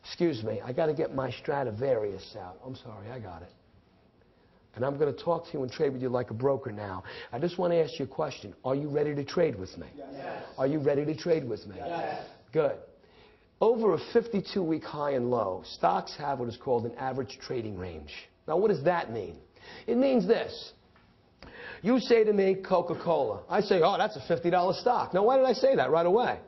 Excuse me. I got to get my Stradivarius out. I'm sorry. I got it. And I'm going to talk to you and trade with you like a broker now. I just want to ask you a question. Are you ready to trade with me? Yes. Are you ready to trade with me? Yes. Good. Over a 52-week high and low, stocks have what is called an average trading range. Now, what does that mean? It means this. You say to me, Coca-Cola. I say, oh, that's a $50 stock. Now, why did I say that right away?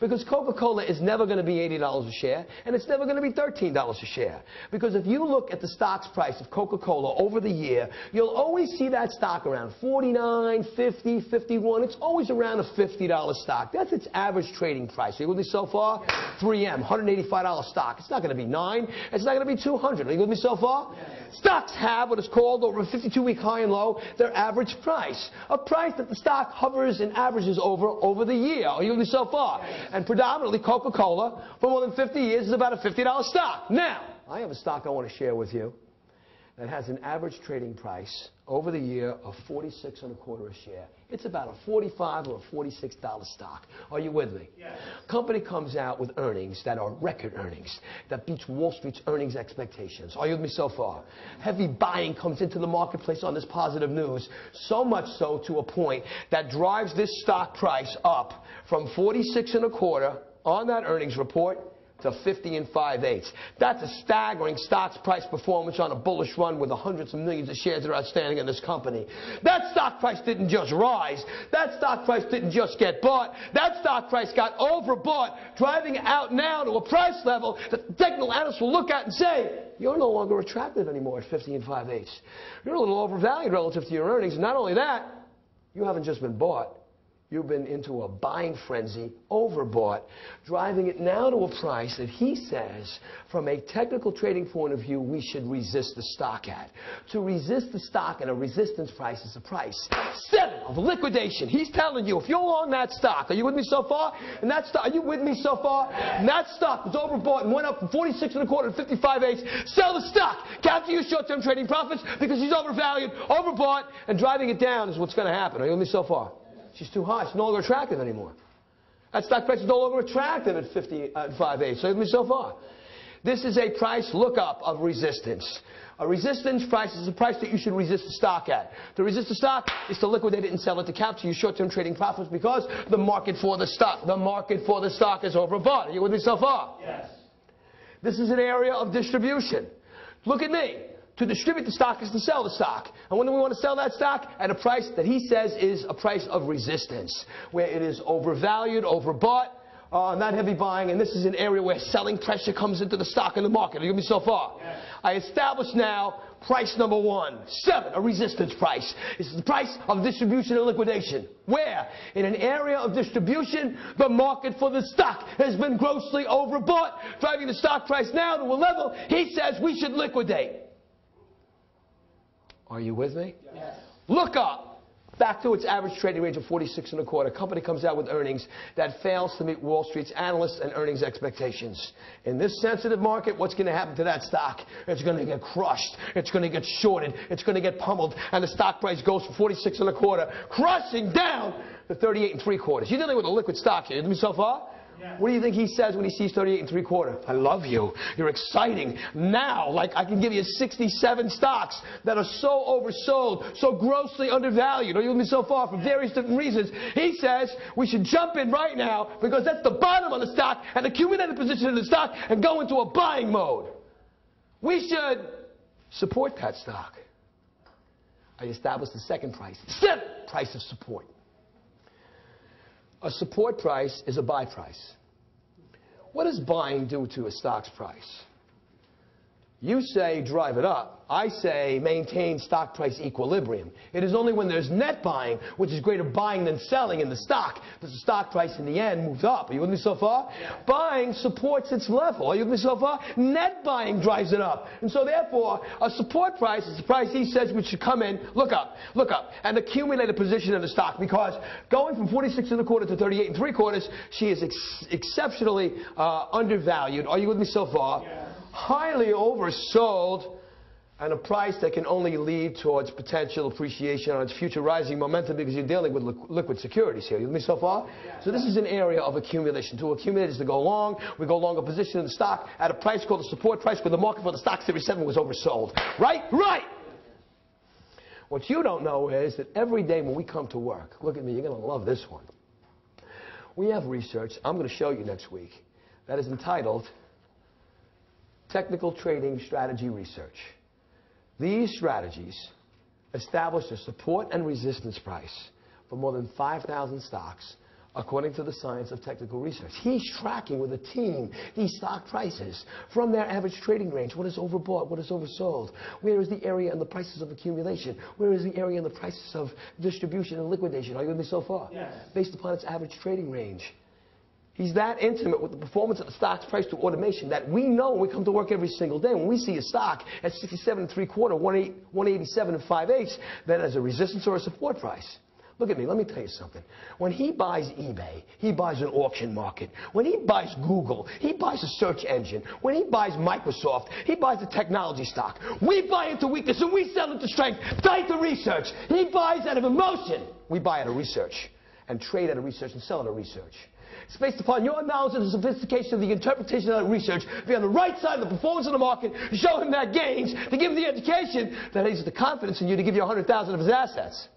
Because Coca-Cola is never going to be $80 a share, and it's never going to be $13 a share. Because if you look at the stock's price of Coca-Cola over the year, you'll always see that stock around 49, 50, 51. It's always around a $50 stock. That's its average trading price. Are you with me so far? Yes. 3M, $185 stock. It's not going to be 9. It's not going to be 200. Are you with me so far? Yes. Stocks have what is called, over a 52-week high and low, their average price. A price that the stock hovers and averages over the year. Are you with me so far? Yes. And predominantly Coca-Cola, for more than 50 years, is about a $50 stock. Now, I have a stock I want to share with you. that has an average trading price over the year of 46 and a quarter a share. It's about a $45 or a $46 stock. Are you with me? Yes. Company comes out with earnings that are record earnings, that beats Wall Street's earnings expectations. Are you with me so far? Heavy buying comes into the marketplace on this positive news, so much so to a point that drives this stock price up from 46 and a quarter on that earnings report to 50 and 5/8. That's a staggering stock's price performance on a bullish run with the hundreds of millions of shares that are outstanding in this company. That stock price didn't just rise. That stock price didn't just get bought. That stock price got overbought, driving out now to a price level that the technical analysts will look at and say, you're no longer attractive anymore at 50 and 5/8. You're a little overvalued relative to your earnings. And not only that, you haven't just been bought. You've been into a buying frenzy, overbought, driving it now to a price that he says, from a technical trading point of view, we should resist the stock at. To resist the stock at a resistance price is a price 7 of liquidation. He's telling you, if you're long that stock, are you with me so far? And that stock, are you with me so far? And that stock was overbought and went up from 46 and a quarter to 55/8. Sell the stock. Capture your short-term trading profits because he's overvalued, overbought, and driving it down is what's going to happen. Are you with me so far? She's too high. She's no longer attractive anymore. That stock price is no longer attractive at 50 and 5/8. So, me so far. This is a price lookup of resistance. A resistance price is a price that you should resist the stock at. To resist the stock is to liquidate it and sell it to capture your short-term trading profits because the market for the stock is overbought. Are you with me so far? Yes. This is an area of distribution. Look at me. To distribute the stock is to sell the stock. And when do we want to sell that stock? At a price that he says is a price of resistance, where it is overvalued, overbought, not heavy buying, and this is an area where selling pressure comes into the stock in the market. Are you with me so far? Yes. I established now price number 1, 7, a resistance price. This is the price of distribution and liquidation. Where? In an area of distribution, the market for the stock has been grossly overbought, driving the stock price now to a level he says we should liquidate. Are you with me? Yes. Look up. Back to its average trading range of 46 and a quarter. Company comes out with earnings that fails to meet Wall Street's analysts and earnings expectations. In this sensitive market, what's going to happen to that stock? It's going to get crushed. It's going to get shorted. It's going to get pummeled. And the stock price goes from 46 and a quarter, crushing down to 38 and 3/4. You're dealing with a liquid stock here. You with me so far? Yes. What do you think he says when he sees 38 and 3/4? I love you. You're exciting. Now, like I can give you 67 stocks that are so oversold, so grossly undervalued. Are you with me so far? For various different reasons. He says we should jump in right now because that's the bottom of the stock and accumulate a position in the stock and go into a buying mode. We should support that stock. I established the second price. 7, price of support. A support price is a buy price. What does buying do to a stock's price? You say drive it up. I say maintain stock price equilibrium. It is only when there's net buying, which is greater buying than selling in the stock, that the stock price in the end moves up. Are you with me so far? Yeah. Buying supports its level. Are you with me so far? Net buying drives it up. And so therefore, a support price is the price he says we should come in, look up, and accumulate a position in the stock, because going from 46 and a quarter to 38 and 3/4, she is exceptionally undervalued. Are you with me so far? Yeah. Highly oversold, and a price that can only lead towards potential appreciation on its future rising momentum, because you're dealing with liquid securities here. You with me so far? Yeah. So this is an area of accumulation. To accumulate is to go long. We go long a position in the stock at a price called the support price, where the market for the stock Series 7 was oversold. Right? Right! What you don't know is that every day when we come to work, look at me, you're going to love this one. We have research I'm going to show you next week that is entitled Technical Trading Strategy Research. These strategies establish a support and resistance price for more than 5,000 stocks, according to the science of technical research. He's tracking with a team these stock prices from their average trading range. What is overbought? What is oversold? Where is the area in the prices of accumulation? Where is the area in the prices of distribution and liquidation? Are you with me so far? Yes. Based upon its average trading range. He's that intimate with the performance of the stock's price through automation that we know when we come to work every single day. When we see a stock at 67 and 3/4, 187 and 5/8, that as a resistance or a support price. Look at me, let me tell you something. When he buys eBay, he buys an auction market. When he buys Google, he buys a search engine. When he buys Microsoft, he buys a technology stock. We buy into weakness and we sell into strength. Tied to research. He buys out of emotion. We buy out of research and trade out of research and sell out of research. It's based upon your knowledge and the sophistication of the interpretation of that research. Be on the right side of the performance of the market, show him that gains, to give him the education that has the confidence in you to give you 100,000 of his assets.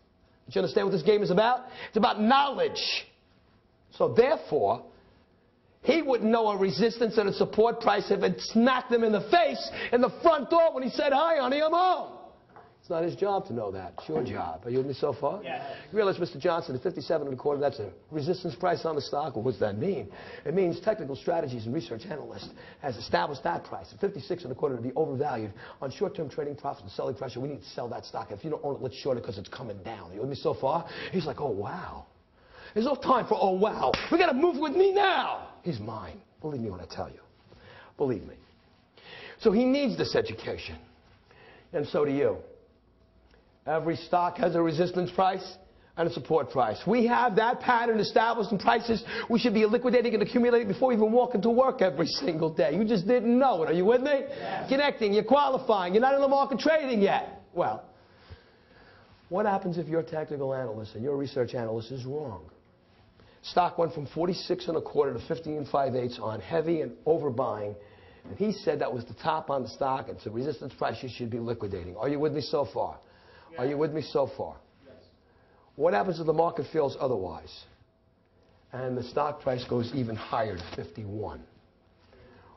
Do you understand what this game is about? It's about knowledge. So therefore, he wouldn't know a resistance and a support price if it smacked him in the face in the front door when he said, "Hi, honey, I'm home." It's not his job to know that. It's your job. Are you with me so far? Yeah. You realize, Mr. Johnson, at 57 1/4, that's a resistance price on the stock? Well, what does that mean? It means technical strategies and research analyst has established that price at 56 1/4 to be overvalued on short-term trading profits and selling pressure. We need to sell that stock. If you don't own it, let's short it because it's coming down. Are you with me so far? He's like, "Oh, wow. There's no time for, oh, wow. We got to move with me now." He's mine. Believe me when I tell you. Believe me. So he needs this education. And so do you. Every stock has a resistance price and a support price. We have that pattern established in prices. We should be liquidating and accumulating before we even walk into work every single day. You just didn't know it. Are you with me? Yes. Connecting, you're qualifying, you're not in the market trading yet. Well, what happens if your technical analyst and your research analyst is wrong? Stock went from 46 1/4 to 50 5/8 on heavy and overbuying. And he said that was the top on the stock. It's a resistance price you should be liquidating. Are you with me so far? Are you with me so far? Yes. What happens if the market feels otherwise? And the stock price goes even higher to 51.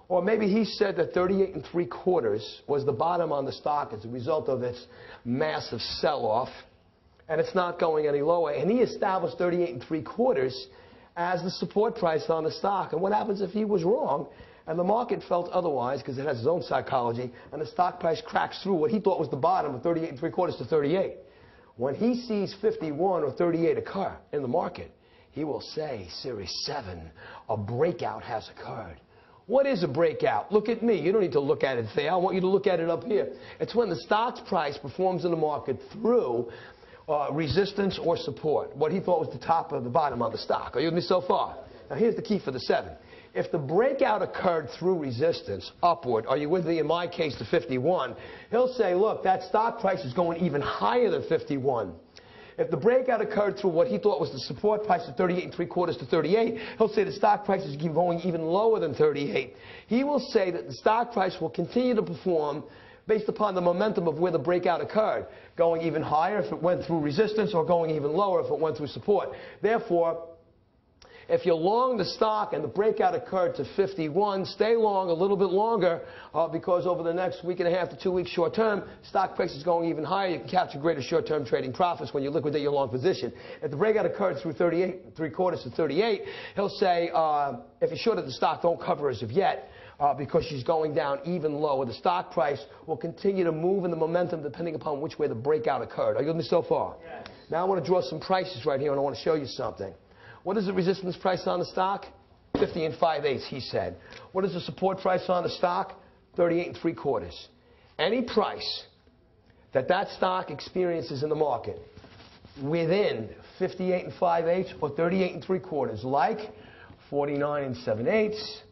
Or maybe he said that 38 3/4 was the bottom on the stock as a result of its massive sell-off. And it's not going any lower. And he established 38 3/4 as the support price on the stock. And what happens if he was wrong? And the market felt otherwise because it has its own psychology, and the stock price cracks through what he thought was the bottom of 38 3/4 to 38. When he sees 51 or 38 occur in the market, he will say, Series 7, a breakout has occurred. What is a breakout? Look at me. You don't need to look at it there. I want you to look at it up here. It's when the stock's price performs in the market through resistance or support, what he thought was the top or the bottom of the stock. Are you with me so far? Now here's the key for the 7. If the breakout occurred through resistance, upward, are you with me, in my case, to 51, he'll say, look, that stock price is going even higher than 51. If the breakout occurred through what he thought was the support price of 38 3/4 to 38, he'll say the stock price is going even lower than 38. He will say that the stock price will continue to perform based upon the momentum of where the breakout occurred, going even higher if it went through resistance or going even lower if it went through support. Therefore, if you're long the stock and the breakout occurred to 51, stay long a little bit longer because over the next week and a half to 2 weeks short term, stock price is going even higher. You can capture greater short-term trading profits when you liquidate your long position. If the breakout occurred through 38 3/4 to 38, he'll say, if you're short of the stock, don't cover as of yet. Because she's going down even lower. The stock price will continue to move in the momentum depending upon which way the breakout occurred. Are you with me so far? Yes. Now I want to draw some prices right here, and I want to show you something. What is the resistance price on the stock? 50 5/8, he said. What is the support price on the stock? 38 3/4. Any price that stock experiences in the market within 58 5/8 or 38 3/4, like 49 7/8,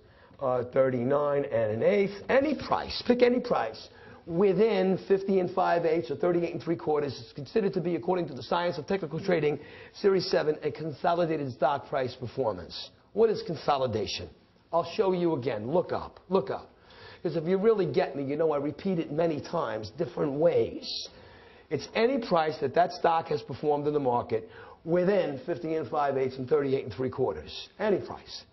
39 1/8, any price, pick any price, within 50 5/8 or 38 3/4 is considered to be, according to the science of technical trading, Series 7, a consolidated stock price performance. What is consolidation? I'll show you again. Look up. Look up. Because if you really get me, you know I repeat it many times, different ways. It's any price that stock has performed in the market within 50 5/8 and 38 3/4. Any price.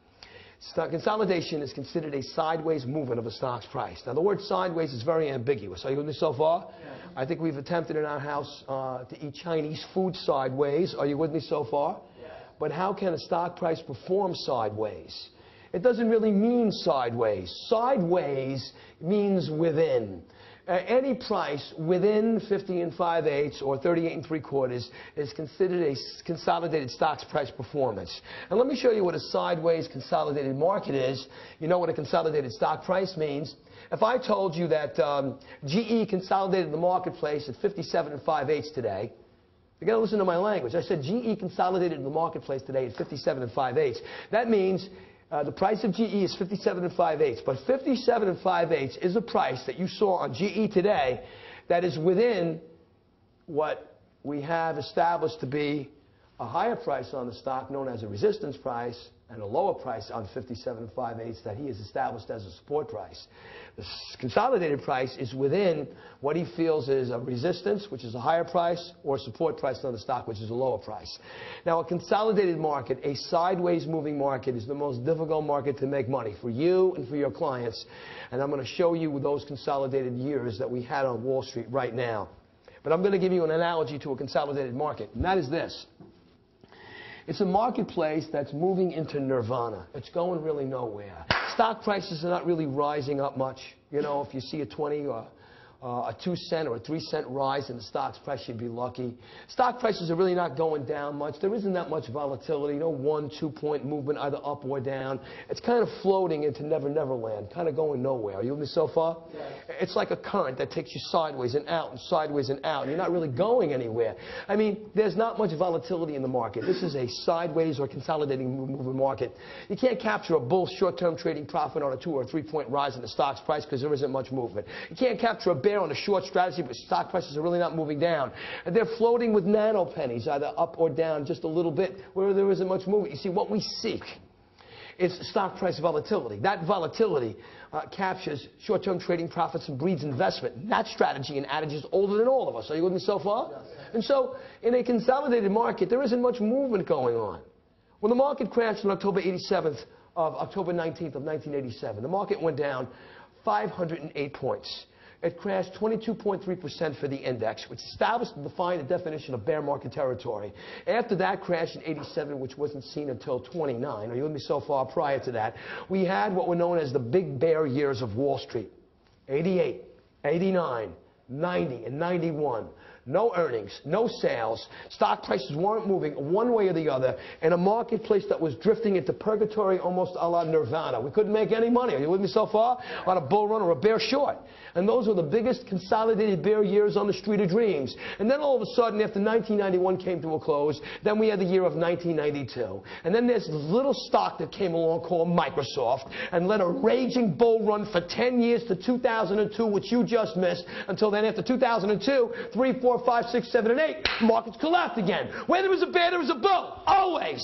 Consolidation is considered a sideways movement of a stock's price. Now, the word sideways is very ambiguous. Are you with me so far? Yes. I think we've attempted in our house to eat Chinese food sideways. Are you with me so far? Yes. But how can a stock price perform sideways? It doesn't really mean sideways. Sideways means within. Any price within 50 5/8 or 38 3/4 is considered a consolidated stock's price performance. And let me show you what a sideways consolidated market is. You know what a consolidated stock price means. If I told you that GE consolidated the marketplace at 57 5/8 today, You got to listen to my language. I said GE consolidated in the marketplace today at 57 5/8. That means the price of GE is 57 5/8. But 57 5/8 is a price that you saw on GE today that is within what we have established to be a higher price on the stock known as a resistance price and a lower price on 57 5/8 that he has established as a support price. The consolidated price is within what he feels is a resistance, which is a higher price, or a support price on the stock, which is a lower price. Now, a consolidated market, a sideways moving market, is the most difficult market to make money for you and for your clients. And I'm going to show you those consolidated years that we had on Wall Street right now. But I'm going to give you an analogy to a consolidated market, and that is this. It's a marketplace that's moving into nirvana. It's going really nowhere. Stock prices are not really rising up much. You know, if you see a 20 or a 2 cent or a 3 cent rise in the stock's price, you'd be lucky. Stock prices are really not going down much. There isn't that much volatility. No 1-2 point movement either up or down. It's kind of floating into never land, kind of going nowhere. Are you with me so far? Yes. It's like a current that takes you sideways and out and sideways and out. And you're not really going anywhere. I mean, there's not much volatility in the market. This is a sideways or consolidating moving market. You can't capture a bull short-term trading profit on a 2 or 3 point rise in the stock's price because there isn't much movement. You can't capture a bear on a short strategy, but stock prices are really not moving down. And they're floating with nano pennies, either up or down just a little bit, where there isn't much movement. You see, what we seek is stock price volatility. That volatility captures short-term trading profits and breeds investment. That strategy and adage is older than all of us. Are you with me so far? Yes. And so, in a consolidated market, there isn't much movement going on. When the market crashed on October 19th of 1987, the market went down 508 points. It crashed 22.3% for the index, which established and defined the definition of bear market territory. After that crash in 87, which wasn't seen until 29, are you with me so far? Prior to that, we had what were known as the big bear years of Wall Street. 88, 89, 90, and 91. No earnings, no sales. Stock prices weren't moving one way or the other in a marketplace that was drifting into purgatory almost a la nirvana. We couldn't make any money. Are you with me so far? On a bull run or a bear short. And those were the biggest consolidated bear years on the Street of Dreams. And then all of a sudden, after 1991 came to a close, then we had the year of 1992. And then there's this little stock that came along called Microsoft and led a raging bull run for 10 years to 2002, which you just missed. Until then, after 2002, 3, 4, 5, 6, 7, and 8, markets collapsed again. Where there was a bear, there was a bull. Always.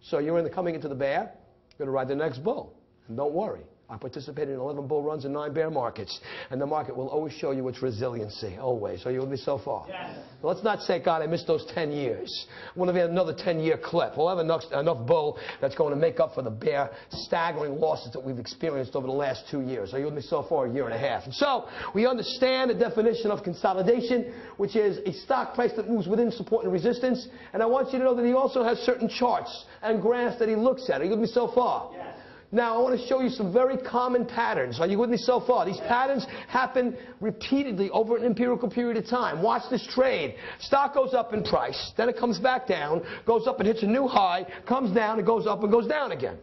So you're coming into the bear, you're going to ride the next bull. And don't worry. I participated in 11 bull runs and 9 bear markets. And the market will always show you its resiliency. Always. Are you with me so far? Yes. Well, let's not say, God, I missed those 10 years. I want to have another 10-year clip. We'll have enough bull that's going to make up for the bear staggering losses that we've experienced over the last 2 years. Are you with me so far? A year and a half. And so we understand the definition of consolidation, which is a stock price that moves within support and resistance. And I want you to know that he also has certain charts and graphs that he looks at. Are you with me so far? Yes. Now, I want to show you some very common patterns. Are you with me so far? These patterns happen repeatedly over an empirical period of time. Watch this trade. Stock goes up in price, then it comes back down, goes up and hits a new high, comes down, and goes up and goes down again.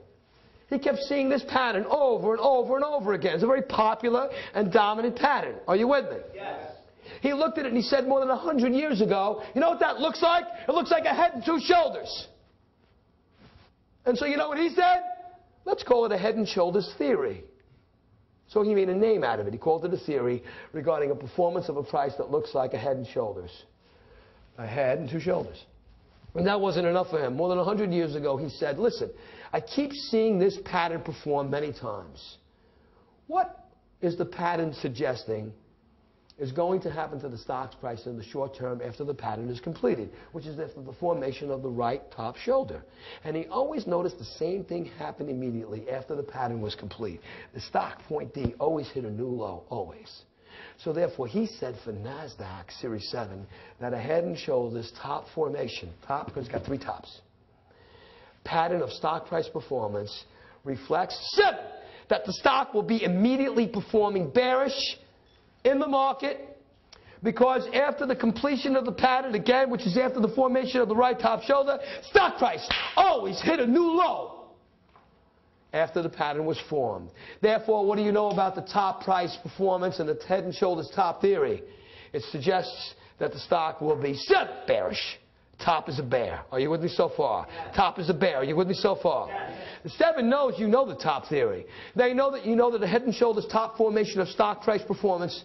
He kept seeing this pattern over and over and over again. It's a very popular and dominant pattern. Are you with me? Yes. He looked at it and he said more than 100 years ago, you know what that looks like? It looks like a head and 2 shoulders. And so you know what he said? Let's call it a head and shoulders theory. So he made a name out of it. He called it a theory regarding a performance of a price that looks like a head and shoulders. A head and 2 shoulders. And that wasn't enough for him. More than 100 years ago, he said, listen, I keep seeing this pattern perform many times. What is the pattern suggesting is going to happen to the stock's price in the short term after the pattern is completed, which is after the formation of the right top shoulder. And he always noticed the same thing happened immediately after the pattern was complete. The stock, point D, always hit a new low, always. So therefore, he said for NASDAQ Series 7 that a head and shoulders top formation, top because it's got 3 tops, pattern of stock price performance reflects 7, that the stock will be immediately performing bearish in the market, because after the completion of the pattern, again, which is after the formation of the right top shoulder, stock price always hit a new low after the pattern was formed. Therefore, what do you know about the top price performance and the head and shoulders top theory? It suggests that the stock will be 7 bearish. Top is a bear. Are you with me so far? Yes. Top is a bear. Are you with me so far? Yes. The 7 knows you know the top theory. They know that you know that the head and shoulders top formation of stock price performance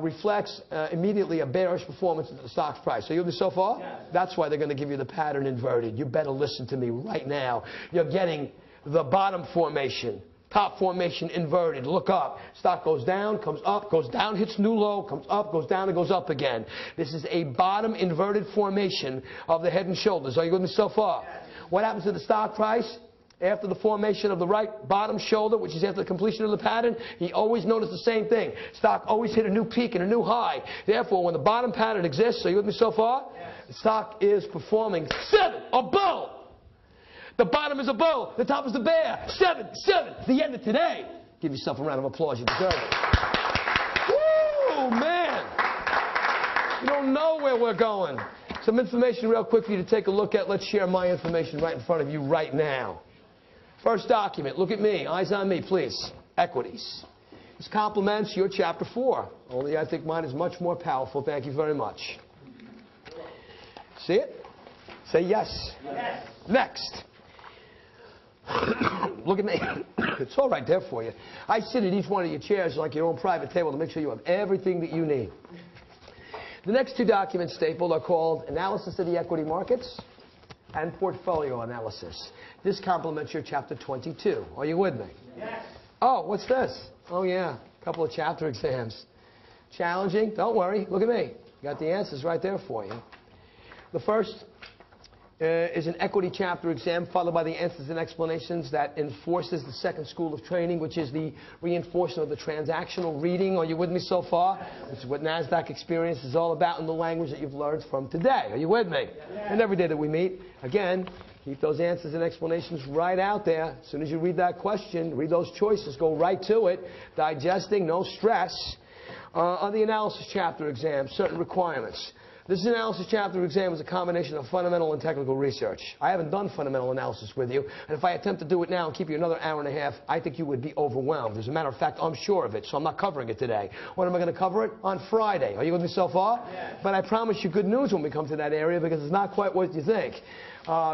reflects immediately a bearish performance of the stock's price. Are you with me so far? Yes. That's why they're going to give you the pattern inverted. You better listen to me right now. You're getting the bottom formation. Top formation inverted. Look up. Stock goes down, comes up, goes down, hits new low, comes up, goes down, and goes up again. This is a bottom inverted formation of the head and shoulders. Are you with me so far? Yes. What happens to the stock price? After the formation of the right bottom shoulder, which is after the completion of the pattern, he always noticed the same thing. Stock always hit a new peak and a new high. Therefore, when the bottom pattern exists, are you with me so far? Yes. The stock is performing 7, a bull. The bottom is a bull. The top is the bear. 7, 7. The end of today. Give yourself a round of applause. You deserve it. Woo, man. You don't know where we're going. Some information real quick for you to take a look at. Let's share my information right in front of you right now. First document. Look at me. Eyes on me, please. Equities. This complements your chapter 4. Only I think mine is much more powerful. Thank you very much. See it? Say yes. Yes. Next. Look at me. It's all right there for you. I sit at each one of your chairs like your own private table to make sure you have everything that you need. The next 2 documents stapled are called Analysis of the Equity Markets and Portfolio Analysis. This complements your chapter 22. Are you with me? Yes. Oh, what's this? Oh, yeah. A couple of chapter exams. Challenging? Don't worry. Look at me. Got the answers right there for you. The first is an equity chapter exam, followed by the answers and explanations that enforces the second school of training, which is the reinforcement of the transactional reading. Are you with me so far? This is what NASDAQ experience is all about in the language that you've learned from today. Are you with me? And every day that we meet, again, keep those answers and explanations right out there. As soon as you read that question, read those choices, go right to it. Digesting, no stress. On the analysis chapter exam, certain requirements. This analysis chapter exam is a combination of fundamental and technical research. I haven't done fundamental analysis with you, and if I attempt to do it now and keep you another hour and a half, I think you would be overwhelmed. As a matter of fact, I'm sure of it, so I'm not covering it today. When am I going to cover it? On Friday. Are you with me so far? Yes. But I promise you good news when we come to that area, because it's not quite what you think.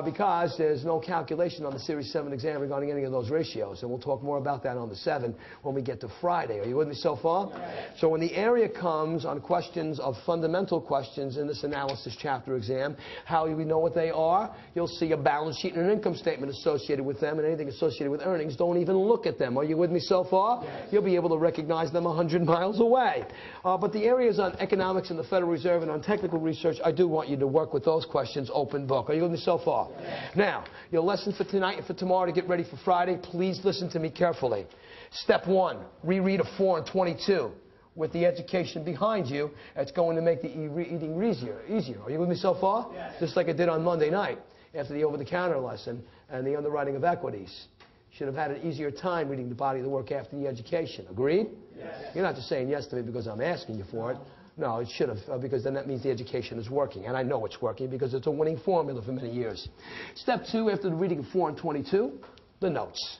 Because there's no calculation on the Series 7 exam regarding any of those ratios. And we'll talk more about that on the 7 when we get to Friday. Are you with me so far? Yes. So when the area comes on questions of fundamental questions in this analysis chapter exam, how we know what they are, you'll see a balance sheet and an income statement associated with them, and anything associated with earnings, don't even look at them. Are you with me so far? Yes. You'll be able to recognize them 100 miles away. But the areas on economics and the Federal Reserve and on technical research, I do want you to work with those questions open book. Are you with me so far? Yes. Now, your lesson for tonight and for tomorrow to get ready for Friday, please listen to me carefully. Step 1, reread a 4 and 22. With the education behind you, it's going to make the reading easier. Are you with me so far? Yes. Just like I did on Monday night after the over-the-counter lesson and the underwriting of equities. Should have had an easier time reading the body of the work after the education. Agreed? Yes. You're not just saying yes to me because I'm asking you for it. No, it should have, because then that means the education is working. And I know it's working because it's a winning formula for many years. Step 2, after the reading of 4 and 22, the notes.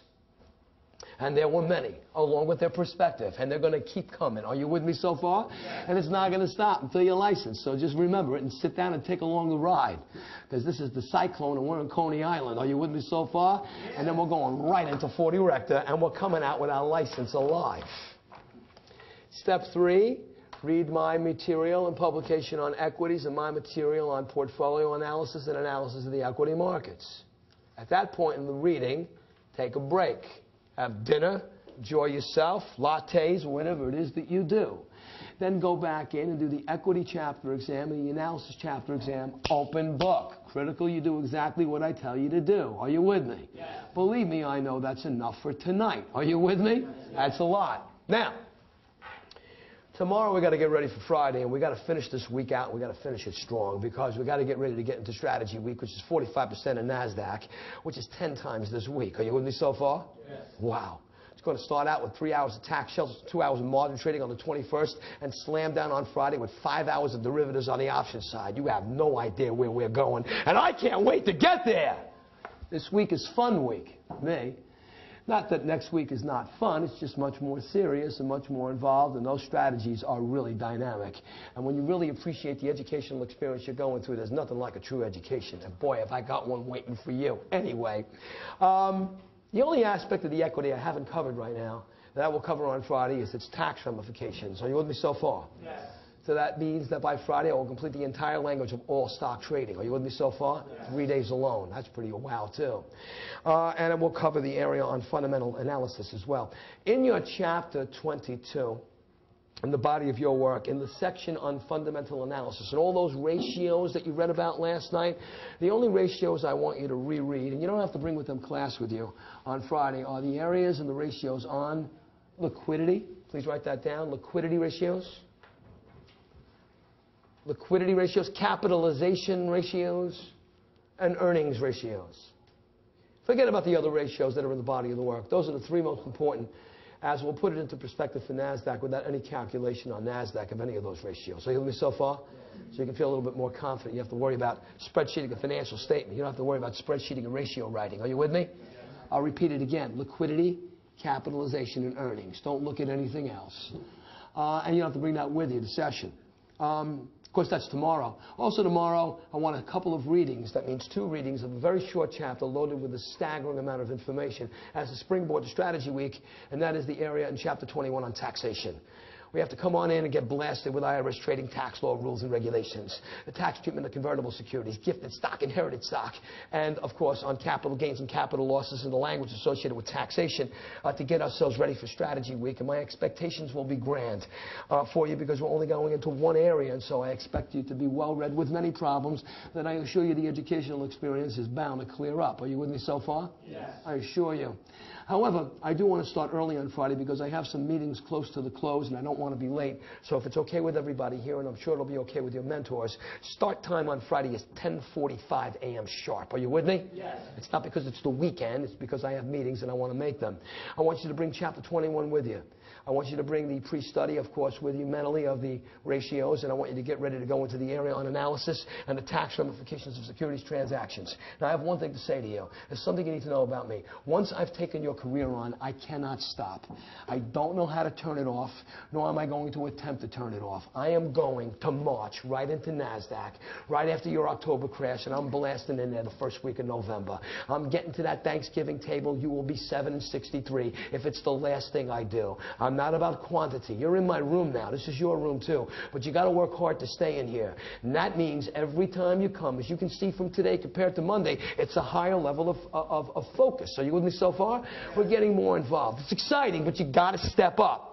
And there were many, along with their perspective. And they're going to keep coming. Are you with me so far? Yes. And it's not going to stop until you're licensed. So just remember it and sit down and take along the ride. Because this is the cyclone and we're on Coney Island. Are you with me so far? Yes. And then we're going right into 40 Rector and we're coming out with our license alive. Step 3. Read my material and publication on equities and my material on portfolio analysis and analysis of the equity markets. At that point in the reading, take a break. Have dinner, enjoy yourself, lattes, whatever it is that you do. Then go back in and do the equity chapter exam and the analysis chapter exam, open book. Critical, you do exactly what I tell you to do. Are you with me? Yes. Believe me, I know that's enough for tonight. Are you with me? Yes. That's a lot. Now, tomorrow we got to get ready for Friday, and we got to finish this week out. We got to finish it strong because we got to get ready to get into strategy week, which is 45% of NASDAQ, which is 10 times this week. Are you with me so far? Yes. Wow. It's going to start out with 3 hours of tax shells, 2 hours of margin trading on the 21st, and slam down on Friday with 5 hours of derivatives on the option side. You have no idea where we're going, and I can't wait to get there. This week is fun week. Me. Not that next week is not fun, it's just much more serious and much more involved, and those strategies are really dynamic. And when you really appreciate the educational experience you're going through, there's nothing like a true education. And boy, have I got one waiting for you. Anyway, the only aspect of the equity I haven't covered right now that I will cover on Friday is its tax ramifications. Are you with me so far? Yes. So that means that by Friday I will complete the entire language of all stock trading. Are you with me so far? Yes. 3 days alone. That's pretty wow too. And it will cover the area on fundamental analysis as well. In your chapter 22, in the body of your work, in the section on fundamental analysis, and all those ratios that you read about last night, the only ratios I want you to reread, and you don't have to bring with them class with you on Friday, are the areas and the ratios on liquidity. Please write that down. Liquidity ratios. Liquidity ratios, capitalization ratios, and earnings ratios. Forget about the other ratios that are in the body of the work. Those are the three most important, as we'll put it into perspective for NASDAQ without any calculation on NASDAQ of any of those ratios. So you with me so far? So you can feel a little bit more confident. You have to worry about spreadsheeting a financial statement. You don't have to worry about spreadsheeting a ratio writing. Are you with me? I'll repeat it again. Liquidity, capitalization, and earnings. Don't look at anything else. And you don't have to bring that with you to session. Of course, that's tomorrow. Also tomorrow, I want a couple of readings. That means 2 readings of a very short chapter loaded with a staggering amount of information as a springboard to Strategy Week, and that is the area in Chapter 21 on taxation. We have to come on in and get blasted with IRS trading tax law rules and regulations, the tax treatment of convertible securities, gifted stock, inherited stock, and, of course, on capital gains and capital losses and the language associated with taxation to get ourselves ready for Strategy Week. And my expectations will be grand for you because we're only going into one area, and so I expect you to be well-read with many problems that I assure you the educational experience is bound to clear up. Are you with me so far? Yes. I assure you. However, I do want to start early on Friday because I have some meetings close to the close and I don't want to be late. So if it's okay with everybody here, and I'm sure it'll be okay with your mentors, start time on Friday is 10:45 a.m. sharp. Are you with me? Yes. It's not because it's the weekend. It's because I have meetings and I want to make them. I want you to bring Chapter 21 with you. I want you to bring the pre-study, of course, with you mentally of the ratios, and I want you to get ready to go into the area on analysis and the tax ramifications of securities transactions. Now, I have one thing to say to you. There's something you need to know about me. Once I've taken your career on, I cannot stop. I don't know how to turn it off, nor am I going to attempt to turn it off. I am going to march right into NASDAQ right after your October crash, and I'm blasting in there the first week of November. I'm getting to that Thanksgiving table. You will be 7 and 63 if it's the last thing I do. I'm not about quantity. You're in my room now. This is your room too. But you got to work hard to stay in here. And that means every time you come, as you can see from today compared to Monday, it's a higher level of focus. Are you with me so far? We're getting more involved. It's exciting, but you got to step up.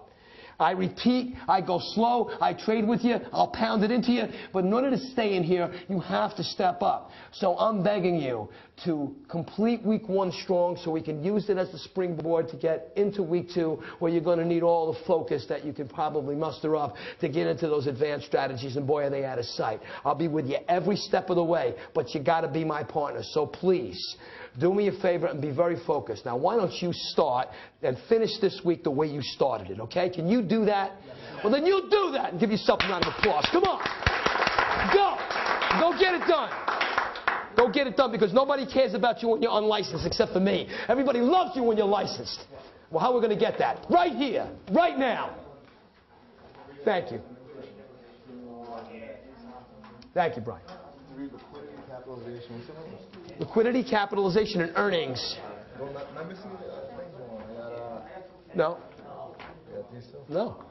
I repeat, I go slow, I trade with you, I'll pound it into you, but in order to stay in here, you have to step up. So I'm begging you to complete week 1 strong so we can use it as the springboard to get into week 2 where you're going to need all the focus that you can probably muster up to get into those advanced strategies, and boy, are they out of sight. I'll be with you every step of the way, but you got to be my partner, so please, do me a favor and be very focused. Now, why don't you start and finish this week the way you started it, okay? Can you do that? Well, then you do that and give yourself a round of applause. Come on. Go. Go get it done. Go get it done because nobody cares about you when you're unlicensed except for me. Everybody loves you when you're licensed. Well, how are we going to get that? Right here. Right now. Thank you. Thank you, Brian. Liquidity, capitalization, and earnings. No. No.